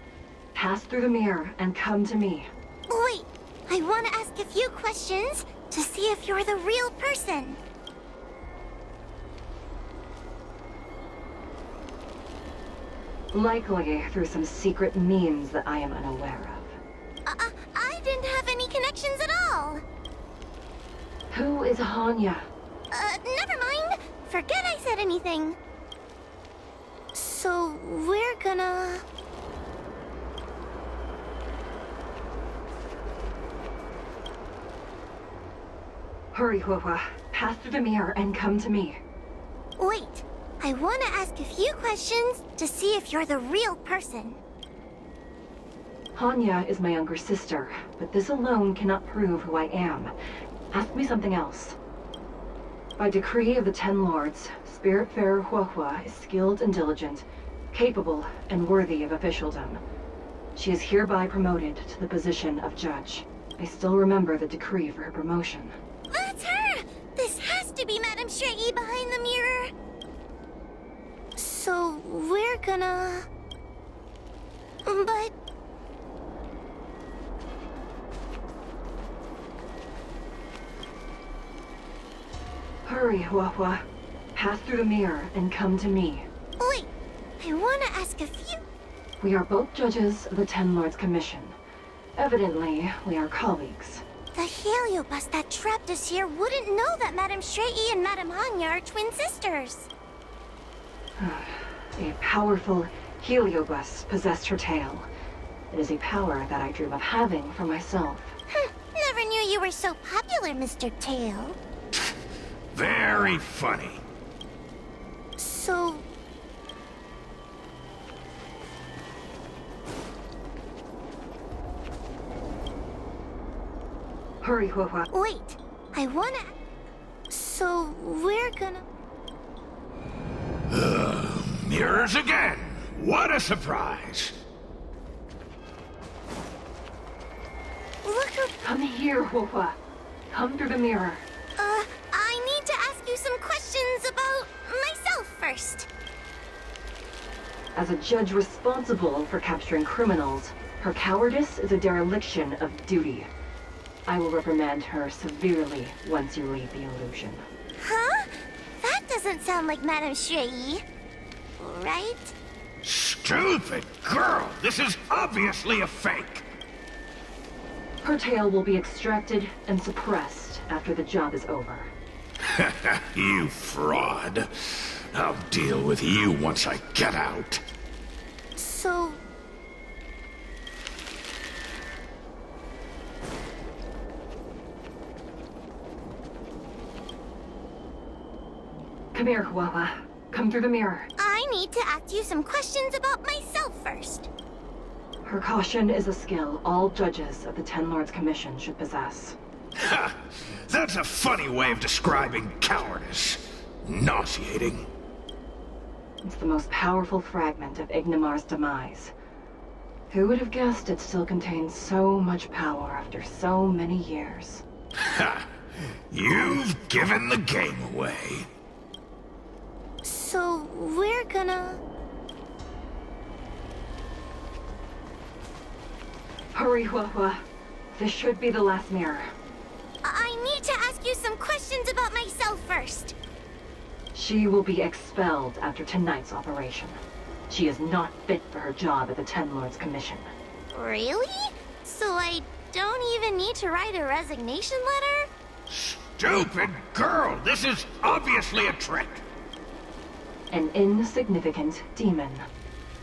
Pass through the mirror and come to me. Wait, I want to ask a few questions to see if you're the real person. Likely through some secret means that I am unaware of. I didn't have any connections at all. Who is Hanya? Never mind. Forget I said anything. So, we're gonna... Hurry, Huahua. Pass through the mirror and come to me. Wait. I want to ask a few questions to see if you're the real person. Hanya is my younger sister, but this alone cannot prove who I am. Ask me something else. By decree of the Ten Lords, Spiritfarer Huahua is skilled and diligent, capable and worthy of officialdom. She is hereby promoted to the position of judge. I still remember the decree for her promotion. That's her! This has to be Madame Shrei behind the mirror. So, we're gonna... But... Hurry, Huahua. Pass through the mirror and come to me. Wait, I want to ask a few... We are both judges of the Ten Lords Commission. Evidently, we are colleagues. The Heliobus that trapped us here wouldn't know that Madame Shrei and Madame Hanya are twin sisters. A powerful Heliobus possessed her tail. It is a power that I dream of having for myself. Never knew you were so popular, Mr. Tail. Very funny. So... Hurry, Huahua. Wait, I wanna... So, we're gonna... Mirrors again. What a surprise. Look who... Come here, Huahua. Come through the mirror. I need to ask you some questions about myself first. As a judge responsible for capturing criminals, her cowardice is a dereliction of duty. I will reprimand her severely once you leave the illusion. Huh? That doesn't sound like Madame Shrei. Right? Stupid girl! This is obviously a fake! Her tail will be extracted and suppressed after the job is over. You fraud. I'll deal with you once I get out. So... Come here, Huahua. Come through the mirror. I need to ask you some questions about myself first. Her caution is a skill all judges of the Ten Lords Commission should possess. Ha! That's a funny way of describing cowardice. Nauseating. It's the most powerful fragment of Ignimar's demise. Who would have guessed it still contains so much power after so many years? Ha! You've given the game away. So, we're gonna... Hurry, Huahua. This should be the last mirror. I need to ask you some questions about myself first. She will be expelled after tonight's operation. She is not fit for her job at the Ten Lords Commission. Really? So I don't even need to write a resignation letter? Stupid girl! This is obviously a trick! An insignificant demon.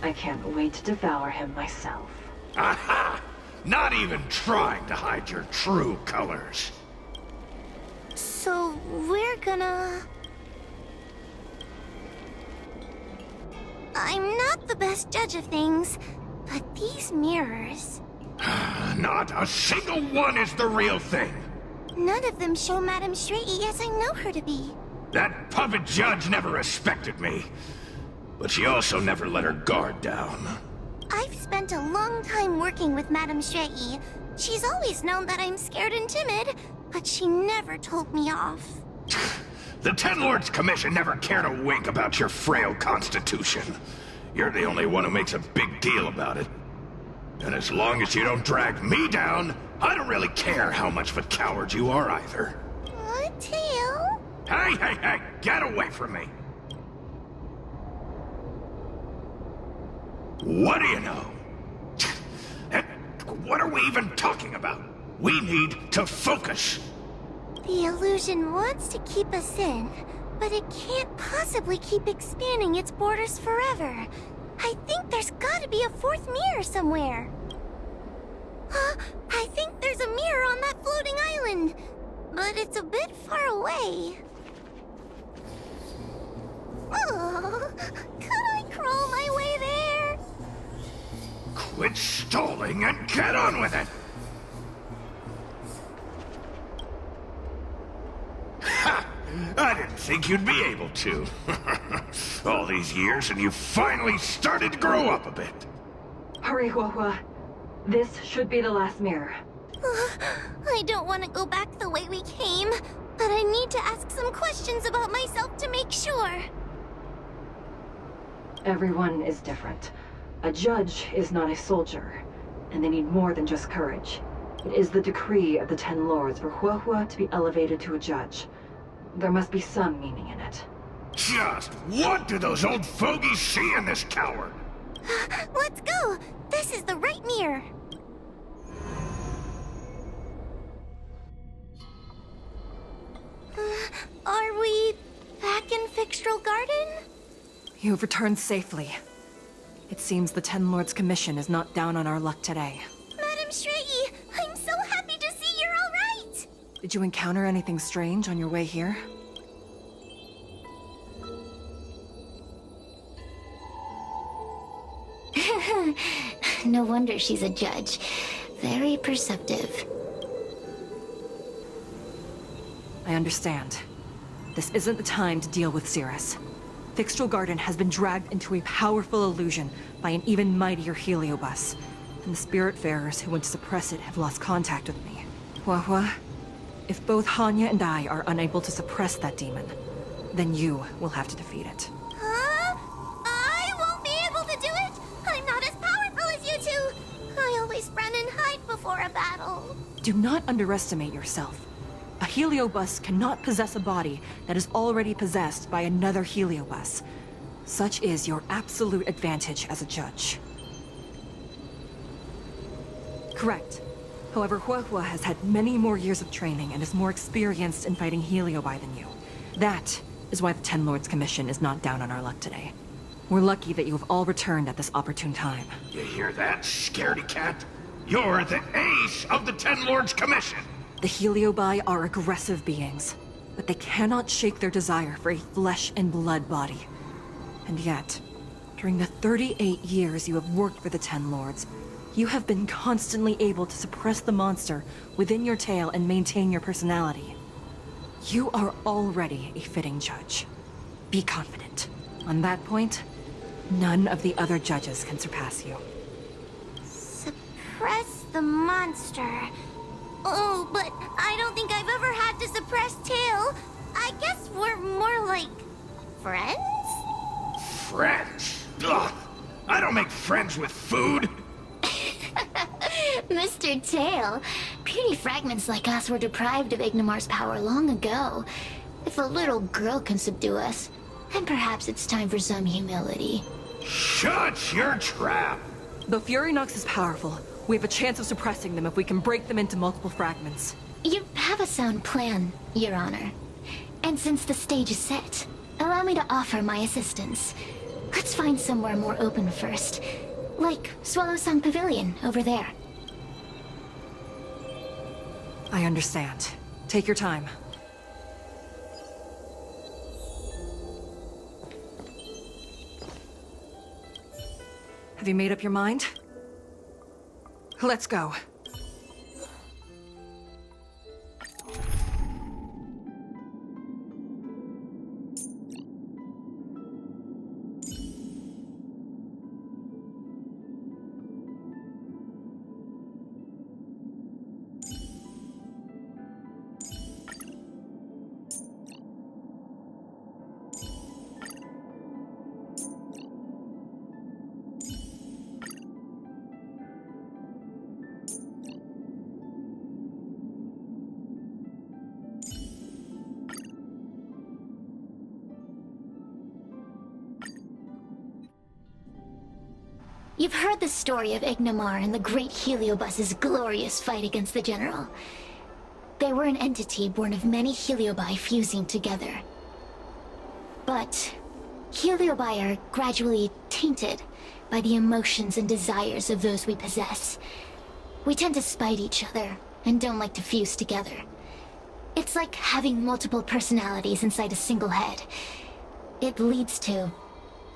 I can't wait to devour him myself. Aha! Not even trying to hide your true colors. So, we're gonna... I'm not the best judge of things, but these mirrors... Not a single one is the real thing. None of them show Madame Shrei as I know her to be. That puppet judge never respected me. But she also never let her guard down. I've spent a long time working with Madame Shrei. She's always known that I'm scared and timid, but she never told me off. The Ten Lords Commission never cared a wink about your frail constitution. You're the only one who makes a big deal about it. And as long as you don't drag me down, I don't really care how much of a coward you are either. Tail? Hey, hey, hey! Get away from me! What do you know? What are we even talking about? We need to focus. The illusion wants to keep us in, but it can't possibly keep expanding its borders forever. I think there's gotta be a fourth mirror somewhere. I think there's a mirror on that floating island, but it's a bit far away. Oh, could I crawl my way there? Quit stalling and get on with it! Ha! I didn't think you'd be able to. All these years and you finally started to grow up a bit. Hurry, Huahua. This should be the last mirror. I don't want to go back the way we came, but I need to ask some questions about myself to make sure. Everyone is different. A judge is not a soldier, and they need more than just courage. It is the decree of the Ten Lords for Huahua to be elevated to a judge. There must be some meaning in it. Just what do those old fogies see in this coward? Let's go! This is the right mirror. Are we back in Fixtral Garden? You have returned safely. It seems the Ten Lords' commission is not down on our luck today. Madam Shrey, I'm so happy to see you're all right! Did you encounter anything strange on your way here? No wonder she's a judge. Very perceptive. I understand. This isn't the time to deal with Cirrus. Fixtral Garden has been dragged into a powerful illusion by an even mightier Heliobus, and the Spiritfarers who went to suppress it have lost contact with me. Huahua, if both Hanya and I are unable to suppress that demon, then you will have to defeat it. Huh? I won't be able to do it! I'm not as powerful as you two! I always run and hide before a battle. Do not underestimate yourself. A Heliobus cannot possess a body that is already possessed by another Heliobus. Such is your absolute advantage as a judge. Correct. However, Huahua has had many more years of training and is more experienced in fighting Heliobi than you. That is why the Ten Lords Commission is not down on our luck today. We're lucky that you have all returned at this opportune time. You hear that, scaredy cat? You're the ace of the Ten Lords Commission! The Heliobi are aggressive beings, but they cannot shake their desire for a flesh and blood body. And yet, during the 38 years you have worked for the Ten Lords, you have been constantly able to suppress the monster within your tail and maintain your personality. You are already a fitting judge. Be confident. On that point, none of the other judges can surpass you. Suppress the monster. Oh, but I don't think I've ever had to suppress Tail. I guess we're more like... friends? Friends? Ugh! I don't make friends with food! Mr. Tail, puny fragments like us were deprived of Ignimar's power long ago. If a little girl can subdue us, then perhaps it's time for some humility. Shut your trap! Though Fury Nox is powerful, we have a chance of suppressing them if we can break them into multiple fragments. You have a sound plan, Your Honor. And since the stage is set, allow me to offer my assistance. Let's find somewhere more open first. Like Swallow Song Pavilion, over there. I understand. Take your time. Have you made up your mind? Let's go. You've heard the story of Ignimar and the great Heliobus's glorious fight against the General. They were an entity born of many Heliobi fusing together. But Heliobi are gradually tainted by the emotions and desires of those we possess. We tend to spite each other and don't like to fuse together. It's like having multiple personalities inside a single head. It leads to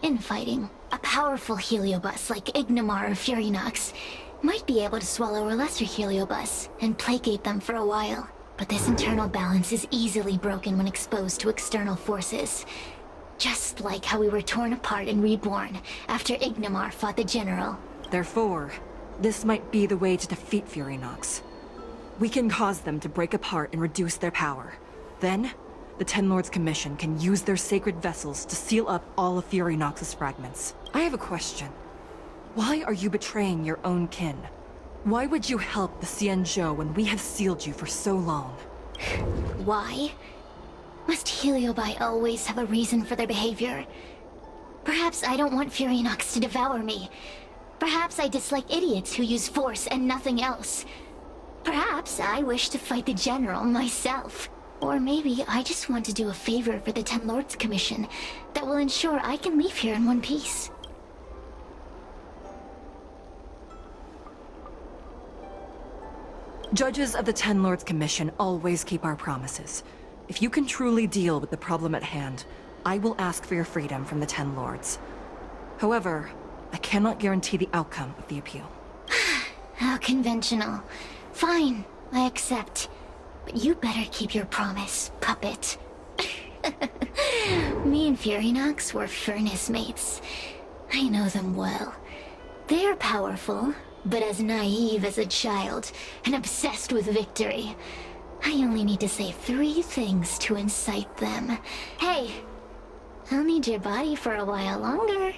infighting. A powerful Heliobus like Ignomar or Furinox might be able to swallow a lesser Heliobus and placate them for a while. But this internal balance is easily broken when exposed to external forces. Just like how we were torn apart and reborn after Ignomar fought the General. Therefore, this might be the way to defeat Furinox. We can cause them to break apart and reduce their power. Then, the Ten Lords Commission can use their sacred vessels to seal up all of Furinox's fragments. I have a question. Why are you betraying your own kin? Why would you help the Xianzhou when we have sealed you for so long? Why? Must Heliobi always have a reason for their behavior? Perhaps I don't want Furinox to devour me. Perhaps I dislike idiots who use force and nothing else. Perhaps I wish to fight the General myself. Or maybe I just want to do a favor for the Ten Lords Commission that will ensure I can leave here in one piece. Judges of the Ten Lords Commission always keep our promises. If you can truly deal with the problem at hand, I will ask for your freedom from the Ten Lords. However, I cannot guarantee the outcome of the appeal. How conventional. Fine, I accept. But you better keep your promise, puppet. Me and Furinox were furnace mates. I know them well. They're powerful, but as naive as a child, and obsessed with victory. I only need to say 3 things to incite them. Hey, I'll need your body for a while longer.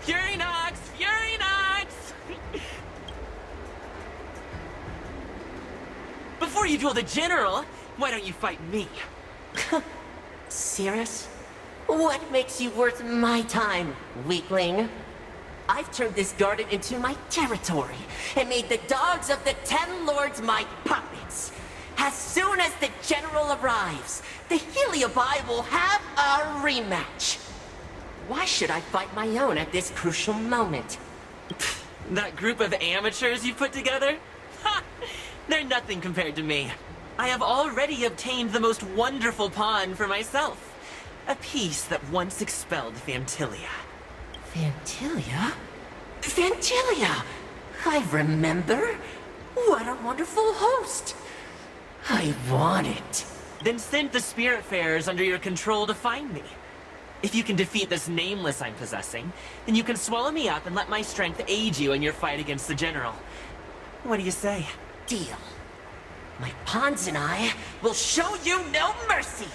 Furinox! Furinox! Before you duel the General, why don't you fight me? Serious? What makes you worth my time, weakling? I've turned this garden into my territory and made the dogs of the Ten Lords my puppets. As soon as the General arrives, the Heliobi will have a rematch. Why should I fight my own at this crucial moment? That group of amateurs you put together? Ha! They're nothing compared to me. I have already obtained the most wonderful pawn for myself. A piece that once expelled Fantilia. Fantilia? Fantilia! I remember. What a wonderful host. I want it. Then send the Spiritfarers under your control to find me. If you can defeat this nameless I'm possessing, then you can swallow me up and let my strength aid you in your fight against the General. What do you say? Deal. My pawns and I will show you no mercy.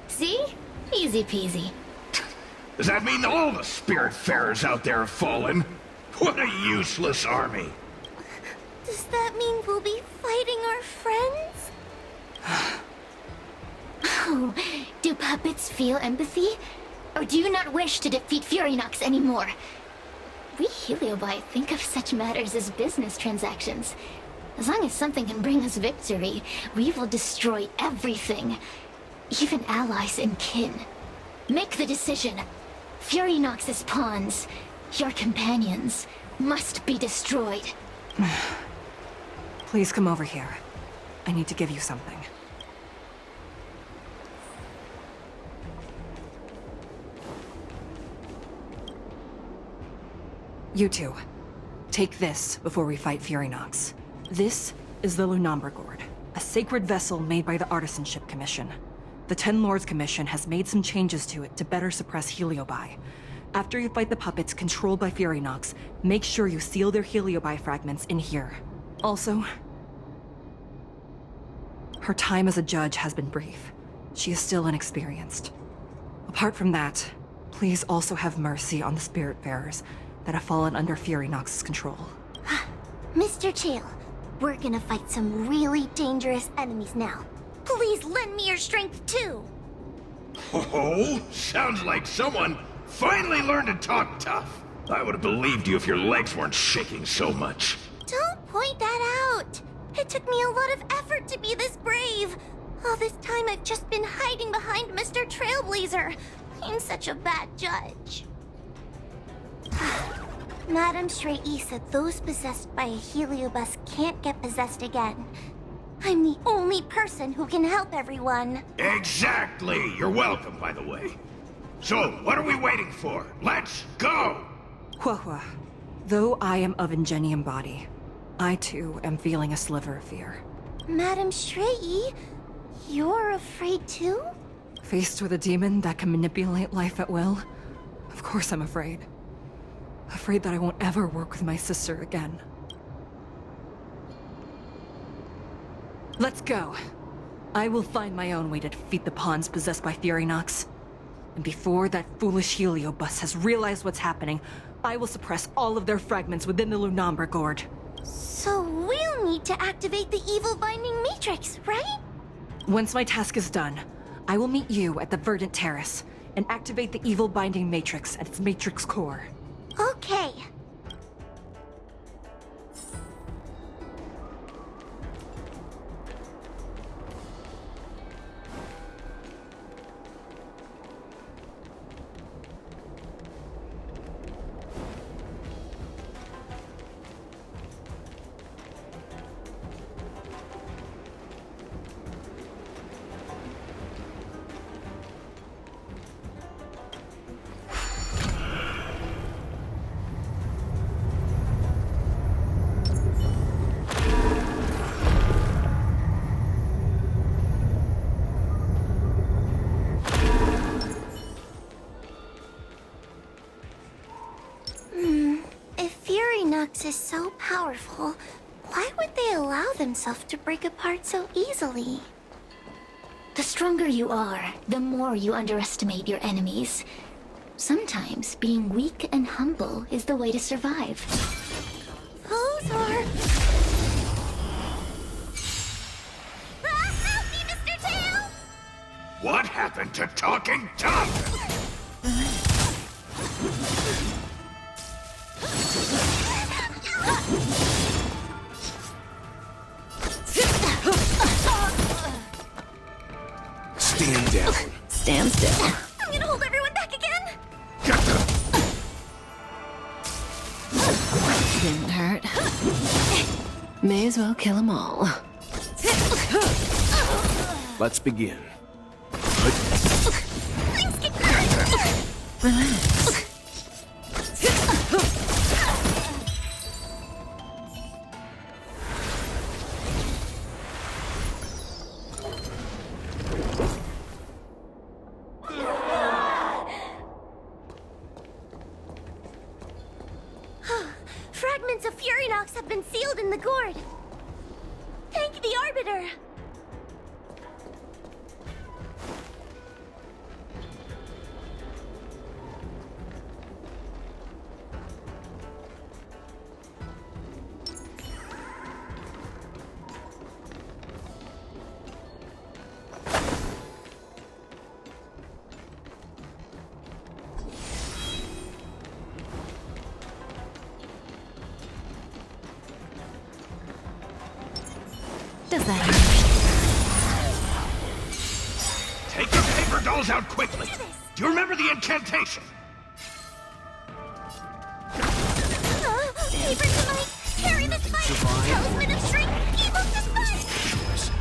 See? Easy peasy. Does that mean all the Spiritfarers out there have fallen? What a useless army. Does that mean we'll be fighting our friends? Oh, do puppets feel empathy? Or do you not wish to defeat Furinox anymore? We Heliobi think of such matters as business transactions. As long as something can bring us victory, we will destroy everything. Even allies and kin. Make the decision. Furinox's pawns, your companions, must be destroyed. Please come over here. I need to give you something. You two, take this before we fight Furinox. This is the Lunombre Gourd, a sacred vessel made by the Artisanship Commission. The Ten Lords Commission has made some changes to it to better suppress Heliobi. After you fight the puppets controlled by Furinox, make sure you seal their Heliobi fragments in here. Also, her time as a judge has been brief. She is still inexperienced. Apart from that, Please also have mercy on the Spiritfarers that have fallen under Fury Nox's control. Mr. Chill, we're gonna fight some really dangerous enemies now. Please lend me your strength too. Oh, sounds like someone finally learned to talk tough. I would have believed you if your legs weren't shaking so much. Don't point that out. It took me a lot of effort to be this brave. All this time I've just been hiding behind Mr. Trailblazer. I'm such a bad judge. Madame Shrey said those possessed by a Heliobus can't get possessed again. I'm the only person who can help everyone. Exactly! You're welcome, by the way. So, what are we waiting for? Let's go! Huahua, though I am of Ingenium body, I too am feeling a sliver of fear. Madame Shrey, you're afraid too? Faced with a demon that can manipulate life at will, of course I'm afraid. Afraid that I won't ever work with my sister again. Let's go. I will find my own way to defeat the pawns possessed by Fury Nox. And before that foolish Heliobus has realized what's happening, I will suppress all of their fragments within the Lunambra Gorge. So we'll need to activate the evil binding matrix, right? Once my task is done, I will meet you at the Verdant Terrace and activate the evil binding matrix at its matrix core. Okay. Is so powerful, why would they allow themselves to break apart so easily? The stronger you are, the more you underestimate your enemies. Sometimes being weak and humble is the way to survive. Those are... help me, Mr. Tail! What happened to talking tough? Stand down. Stand still. I'm gonna hold everyone back again! Didn't hurt. May as well kill them all. Let's begin. Things get good! Relax. Fragments of Fury Nox have been sealed in the gourd. Thank the Arbiter. Does that hurt? Take the paper dolls out quickly! Do you remember the incantation? Paper tonight! Carry this fight! Talisman of strength! Evil despise!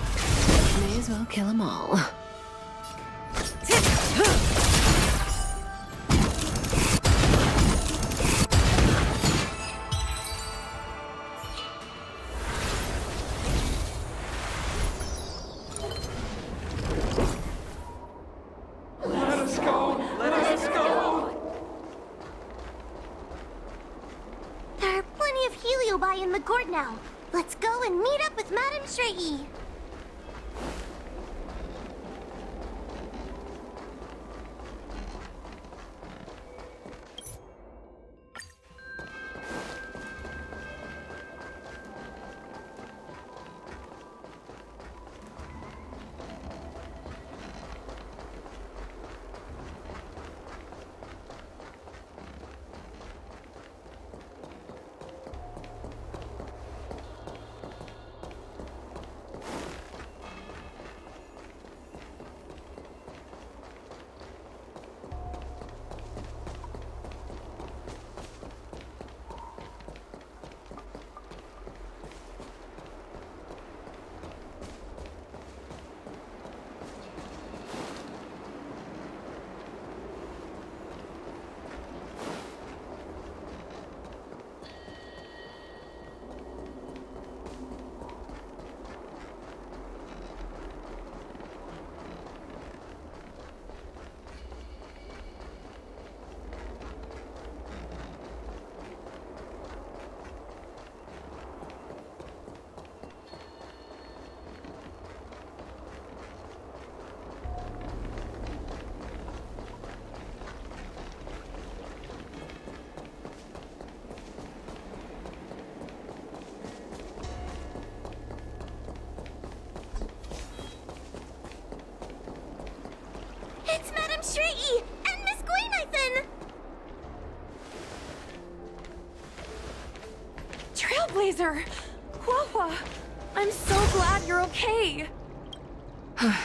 May as well kill them all. There are plenty of Heliobi in the gourd now. Let's go and meet up with Madame Shrey. Shrei and Miss Gwynathan! Trailblazer! Wawa! I'm so glad you're okay! I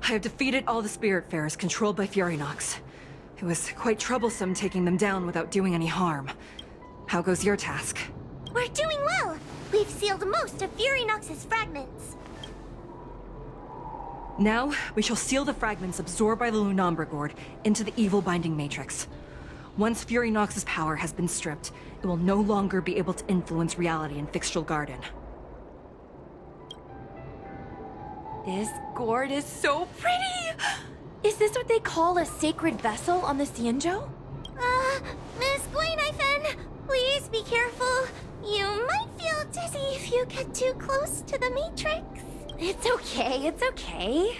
have defeated all the Spiritfarers controlled by Furynox. It was quite troublesome taking them down without doing any harm. How goes your task? We're doing well! We've sealed most of Furynox's fragments. Now, we shall seal the fragments absorbed by the Lunombra Gourd into the evil binding matrix. Once Furynox's power has been stripped, it will no longer be able to influence reality in Fixtral Garden. This gourd is so pretty! Is this what they call a sacred vessel on the Xianzhou? Miss Gwynathan, please be careful. You might feel dizzy if you get too close to the Matrix. It's okay, it's okay.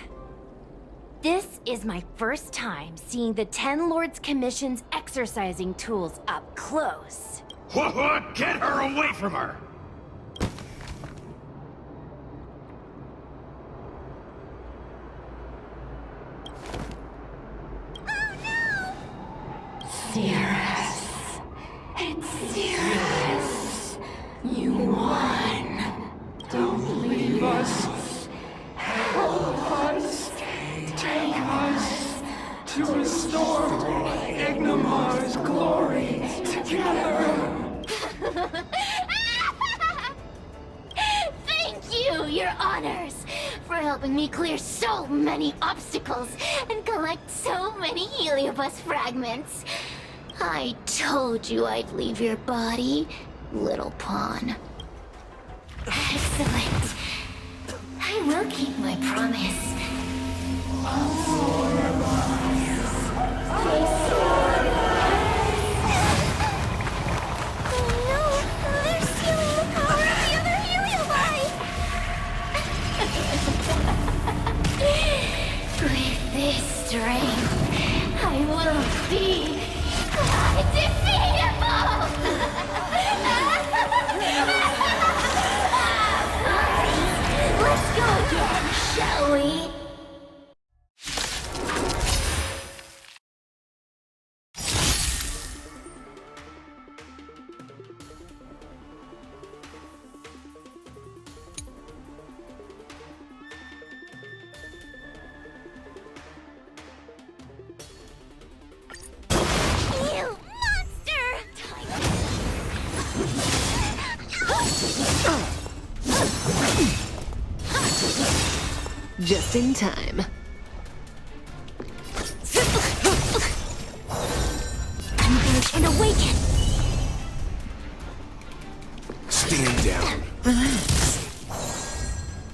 This is my first time seeing the Ten Lords Commission's exercising tools up close. What? Get her away from her! Cirrus. It's Cirrus. You won. Don't leave us. Help us. Take us to restore Ignimar's glory together. Thank you, your honors, for helping me clear so many obstacles and collect so many Heliobus fragments. I told you I'd leave your body, little pawn. Excellent. I will keep my promise. Oh no, they're stealing the power of the other Heliobi! With this strength, I will be undefeatable! Let's go again, shall we? You monster! Just in time. Converge and awaken! Stand down.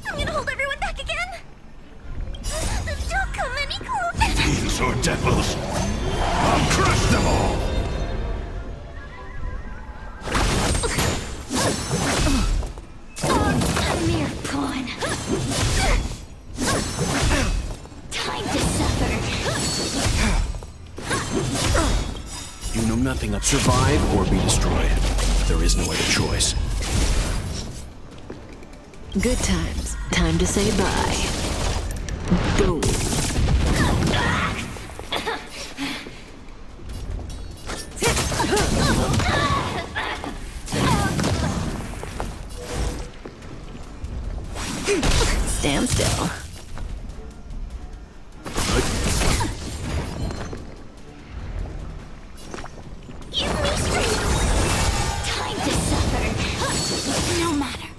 I'm gonna hold everyone back again! Don't come any closer! Fiends or devils! I'll crush them all! A mere pawn. Time to suffer. You know nothing of survive or be destroyed. There is no other choice. Good times. Time to say bye. Boom. Stand still. Give me strength. Time to suffer. No matter.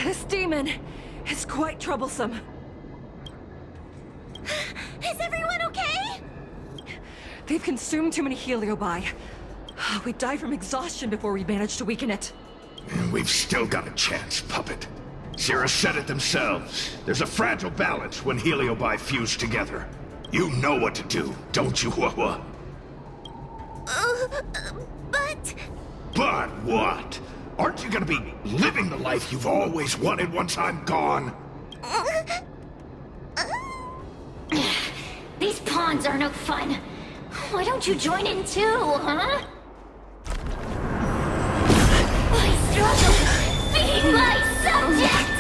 This demon is quite troublesome. Is everyone okay? They've consumed too many Heliobi. We died from exhaustion before we managed to weaken it. And we've still got a chance, puppet. Cirrus said it themselves. There's a fragile balance when Heliobi fuse together. You know what to do, don't you, Wawa? But... But what? Aren't you gonna be living the life you've always wanted once I'm gone? These pawns are no fun. Why don't you join in too, huh? I struggle. Be my subject!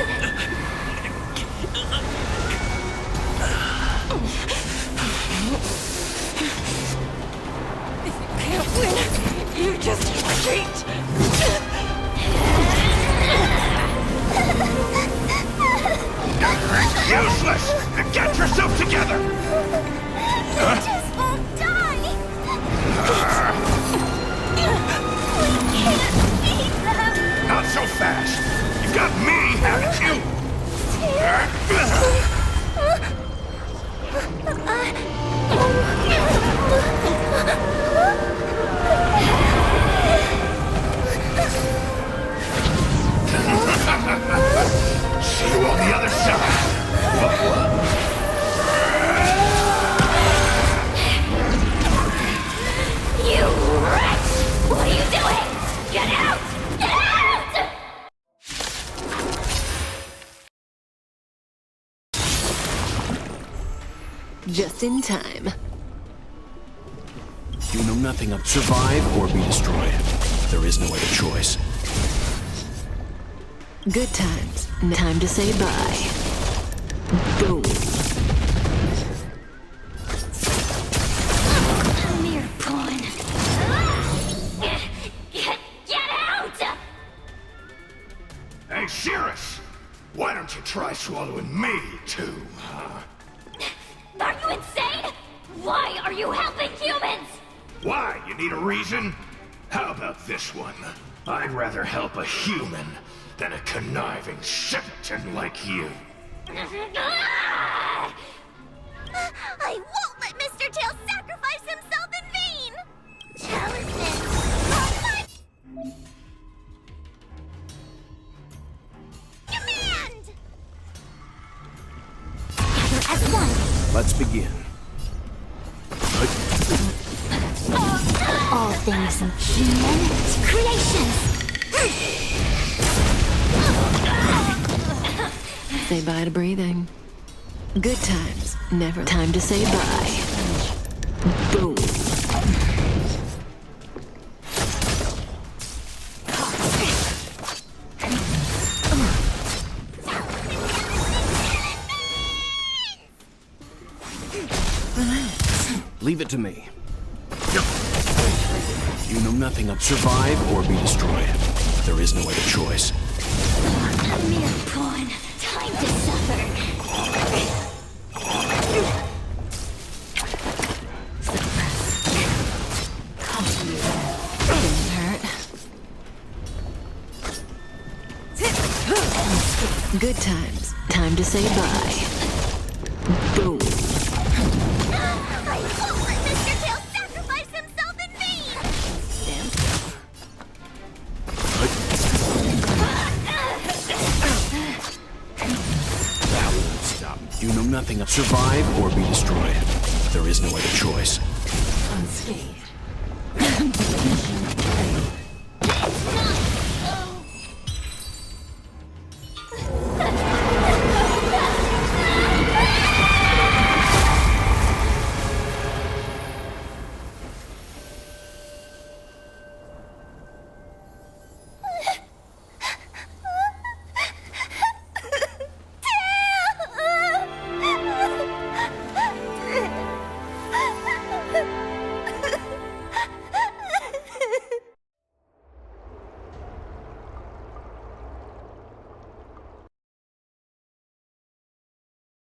Just in time. You know nothing of survive or be destroyed. There is no other choice. Good times. Time to say bye. Boom. Mere pawn. Get out! Hey, Cirrus! Why don't you try swallowing me, too, huh? Are you insane? Why are you helping humans? Why? You need a reason? How about this one? I'd rather help a human than a conniving simpleton like you. I won't let Mr. Tail sacrifice himself in vain! Challenge Command! Gather as one! Let's begin. All things human creations! Say bye to breathing. Good times. Never time to say bye. Boom. Leave it to me. You know nothing of survive or be destroyed. There is no other choice. A mere pawn. Time to suffer. Didn't hurt. Good times. Time to say bye. Boom. I won't let Mr. Tail sacrifice himself in vain! That won't stop. You know nothing of survive or be destroyed. There is no other choice. Unscathed.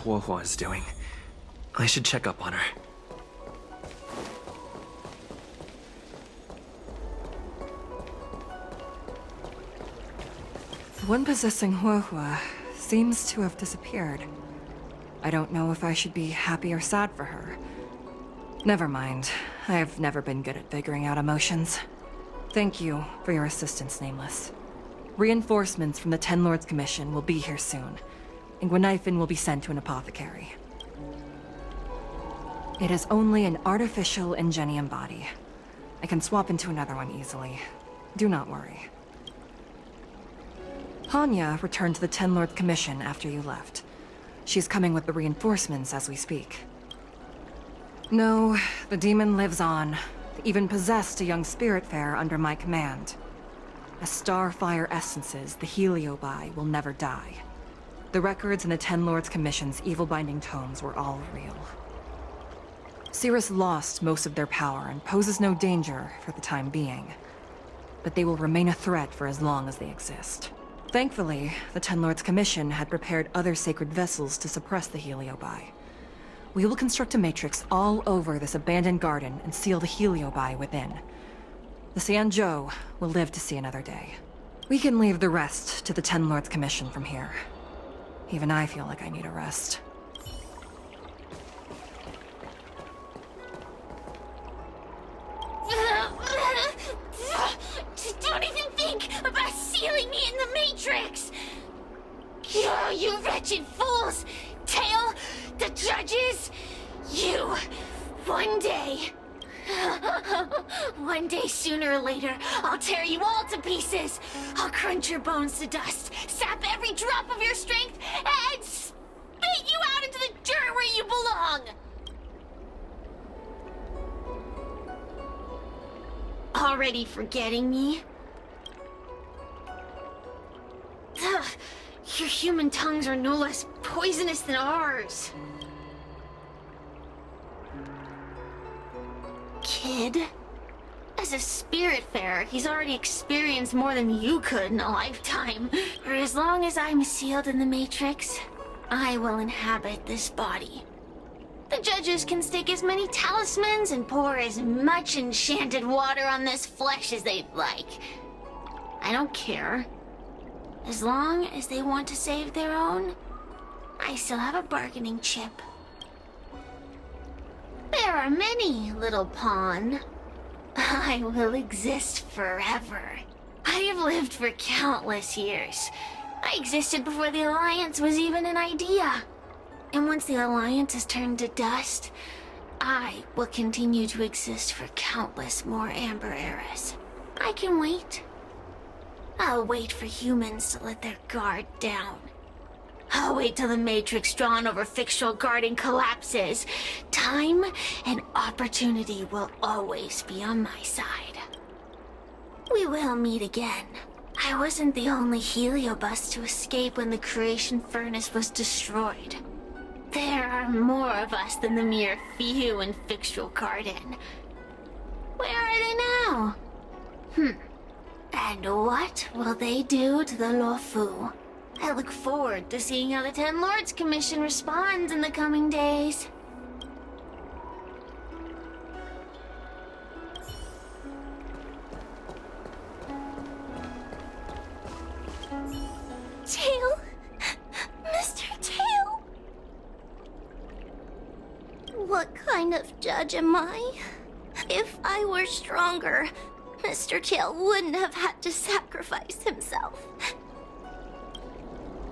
Huohuo is doing. I should check up on her. The one possessing Huohuo seems to have disappeared. I don't know if I should be happy or sad for her. Never mind. I've never been good at figuring out emotions. Thank you for your assistance, Nameless. Reinforcements from the Ten Lords Commission will be here soon, and Gwenifin will be sent to an apothecary. It is only an artificial Ingenium body. I can swap into another one easily. Do not worry. Hanya returned to the Ten Lords Commission after you left. She's coming with the reinforcements as we speak. No, the demon lives on. They even possessed a young spiritfarer under my command. As starfire essences, the Heliobi will never die. The records in the Ten Lords Commission's evil-binding tomes were all real. Cirrus lost most of their power and poses no danger for the time being. But they will remain a threat for as long as they exist. Thankfully, the Ten Lords Commission had prepared other sacred vessels to suppress the Heliobi. We will construct a matrix all over this abandoned garden and seal the Heliobi within. The Xianzhou will live to see another day. We can leave the rest to the Ten Lords Commission from here. Even I feel like I need a rest. Don't even think about sealing me in the Matrix! You wretched fools! Tail, the judges, you, one day, sooner or later, I'll tear you all to pieces. I'll crunch your bones to dust, sap every drop of your strength, and spit you out into the dirt where you belong. already forgetting me? Ugh, your human tongues are no less poisonous than ours. Kid? As a spiritfarer, he's already experienced more than you could in a lifetime. For as long as I'm sealed in the Matrix, I will inhabit this body. The judges can stake as many talismans and pour as much enchanted water on this flesh as they'd like. I don't care. As long as they want to save their own, I still have a bargaining chip. There are many, little pawn. I will exist forever. I have lived for countless years. I existed before the Alliance was even an idea. And once the Alliance is turned to dust, I will continue to exist for countless more Amber eras. I can wait. I'll wait for humans to let their guard down. I'll wait till the Matrix drawn over Fictional Garden collapses. Time and opportunity will always be on my side. We will meet again. I wasn't the only Heliobus to escape when the creation furnace was destroyed. There are more of us than the mere few in Fictional Garden. Where are they now? And what will they do to the Luofu? I look forward to seeing how the Ten Lords Commission responds in the coming days. Tail! Mr. Tail! What kind of judge am I? If I were stronger, Mr. Tail wouldn't have had to sacrifice himself.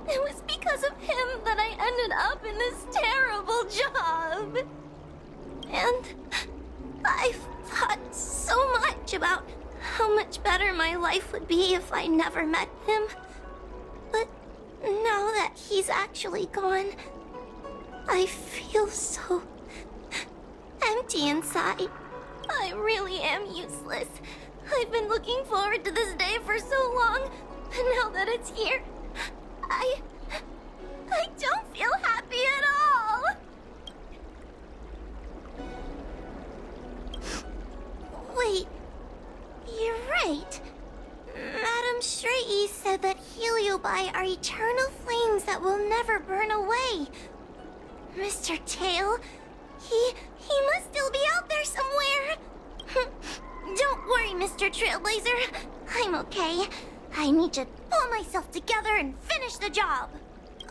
It was because of him that I ended up in this terrible job. And I've thought so much about how much better my life would be if I never met him. But now that he's actually gone, I feel so empty inside. I really am useless. I've been looking forward to this day for so long, and now that it's here, I don't feel happy at all. Wait, you're right. Madame Straighty said that Heliobi are eternal flames that will never burn away. Mr. Tail, he must still be out there somewhere. Don't worry, Mr. Trailblazer. I'm okay. I need to pull myself together and finish the job.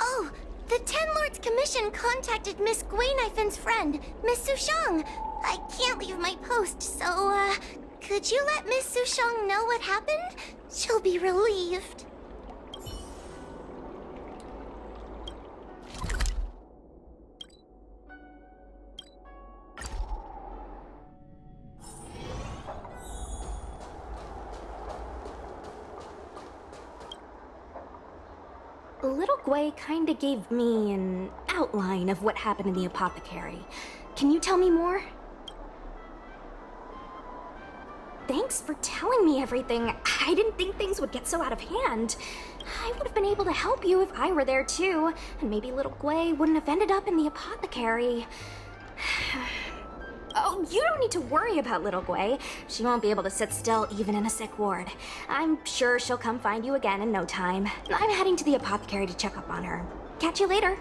Oh, the Ten Lords Commission contacted Miss Guinaifin's friend, Miss Sushang. I can't leave my post, so, could you let Miss Sushang know what happened? She'll be relieved. Little Gwei kinda gave me an outline of what happened in the apothecary. Can you tell me more? Thanks for telling me everything. I didn't think things would get so out of hand. I would have been able to help you if I were there too, and maybe little Gwei wouldn't have ended up in the apothecary. Oh, you don't need to worry about little Gwei. She won't be able to sit still even in a sick ward. I'm sure she'll come find you again in no time. I'm heading to the apothecary to check up on her. Catch you later.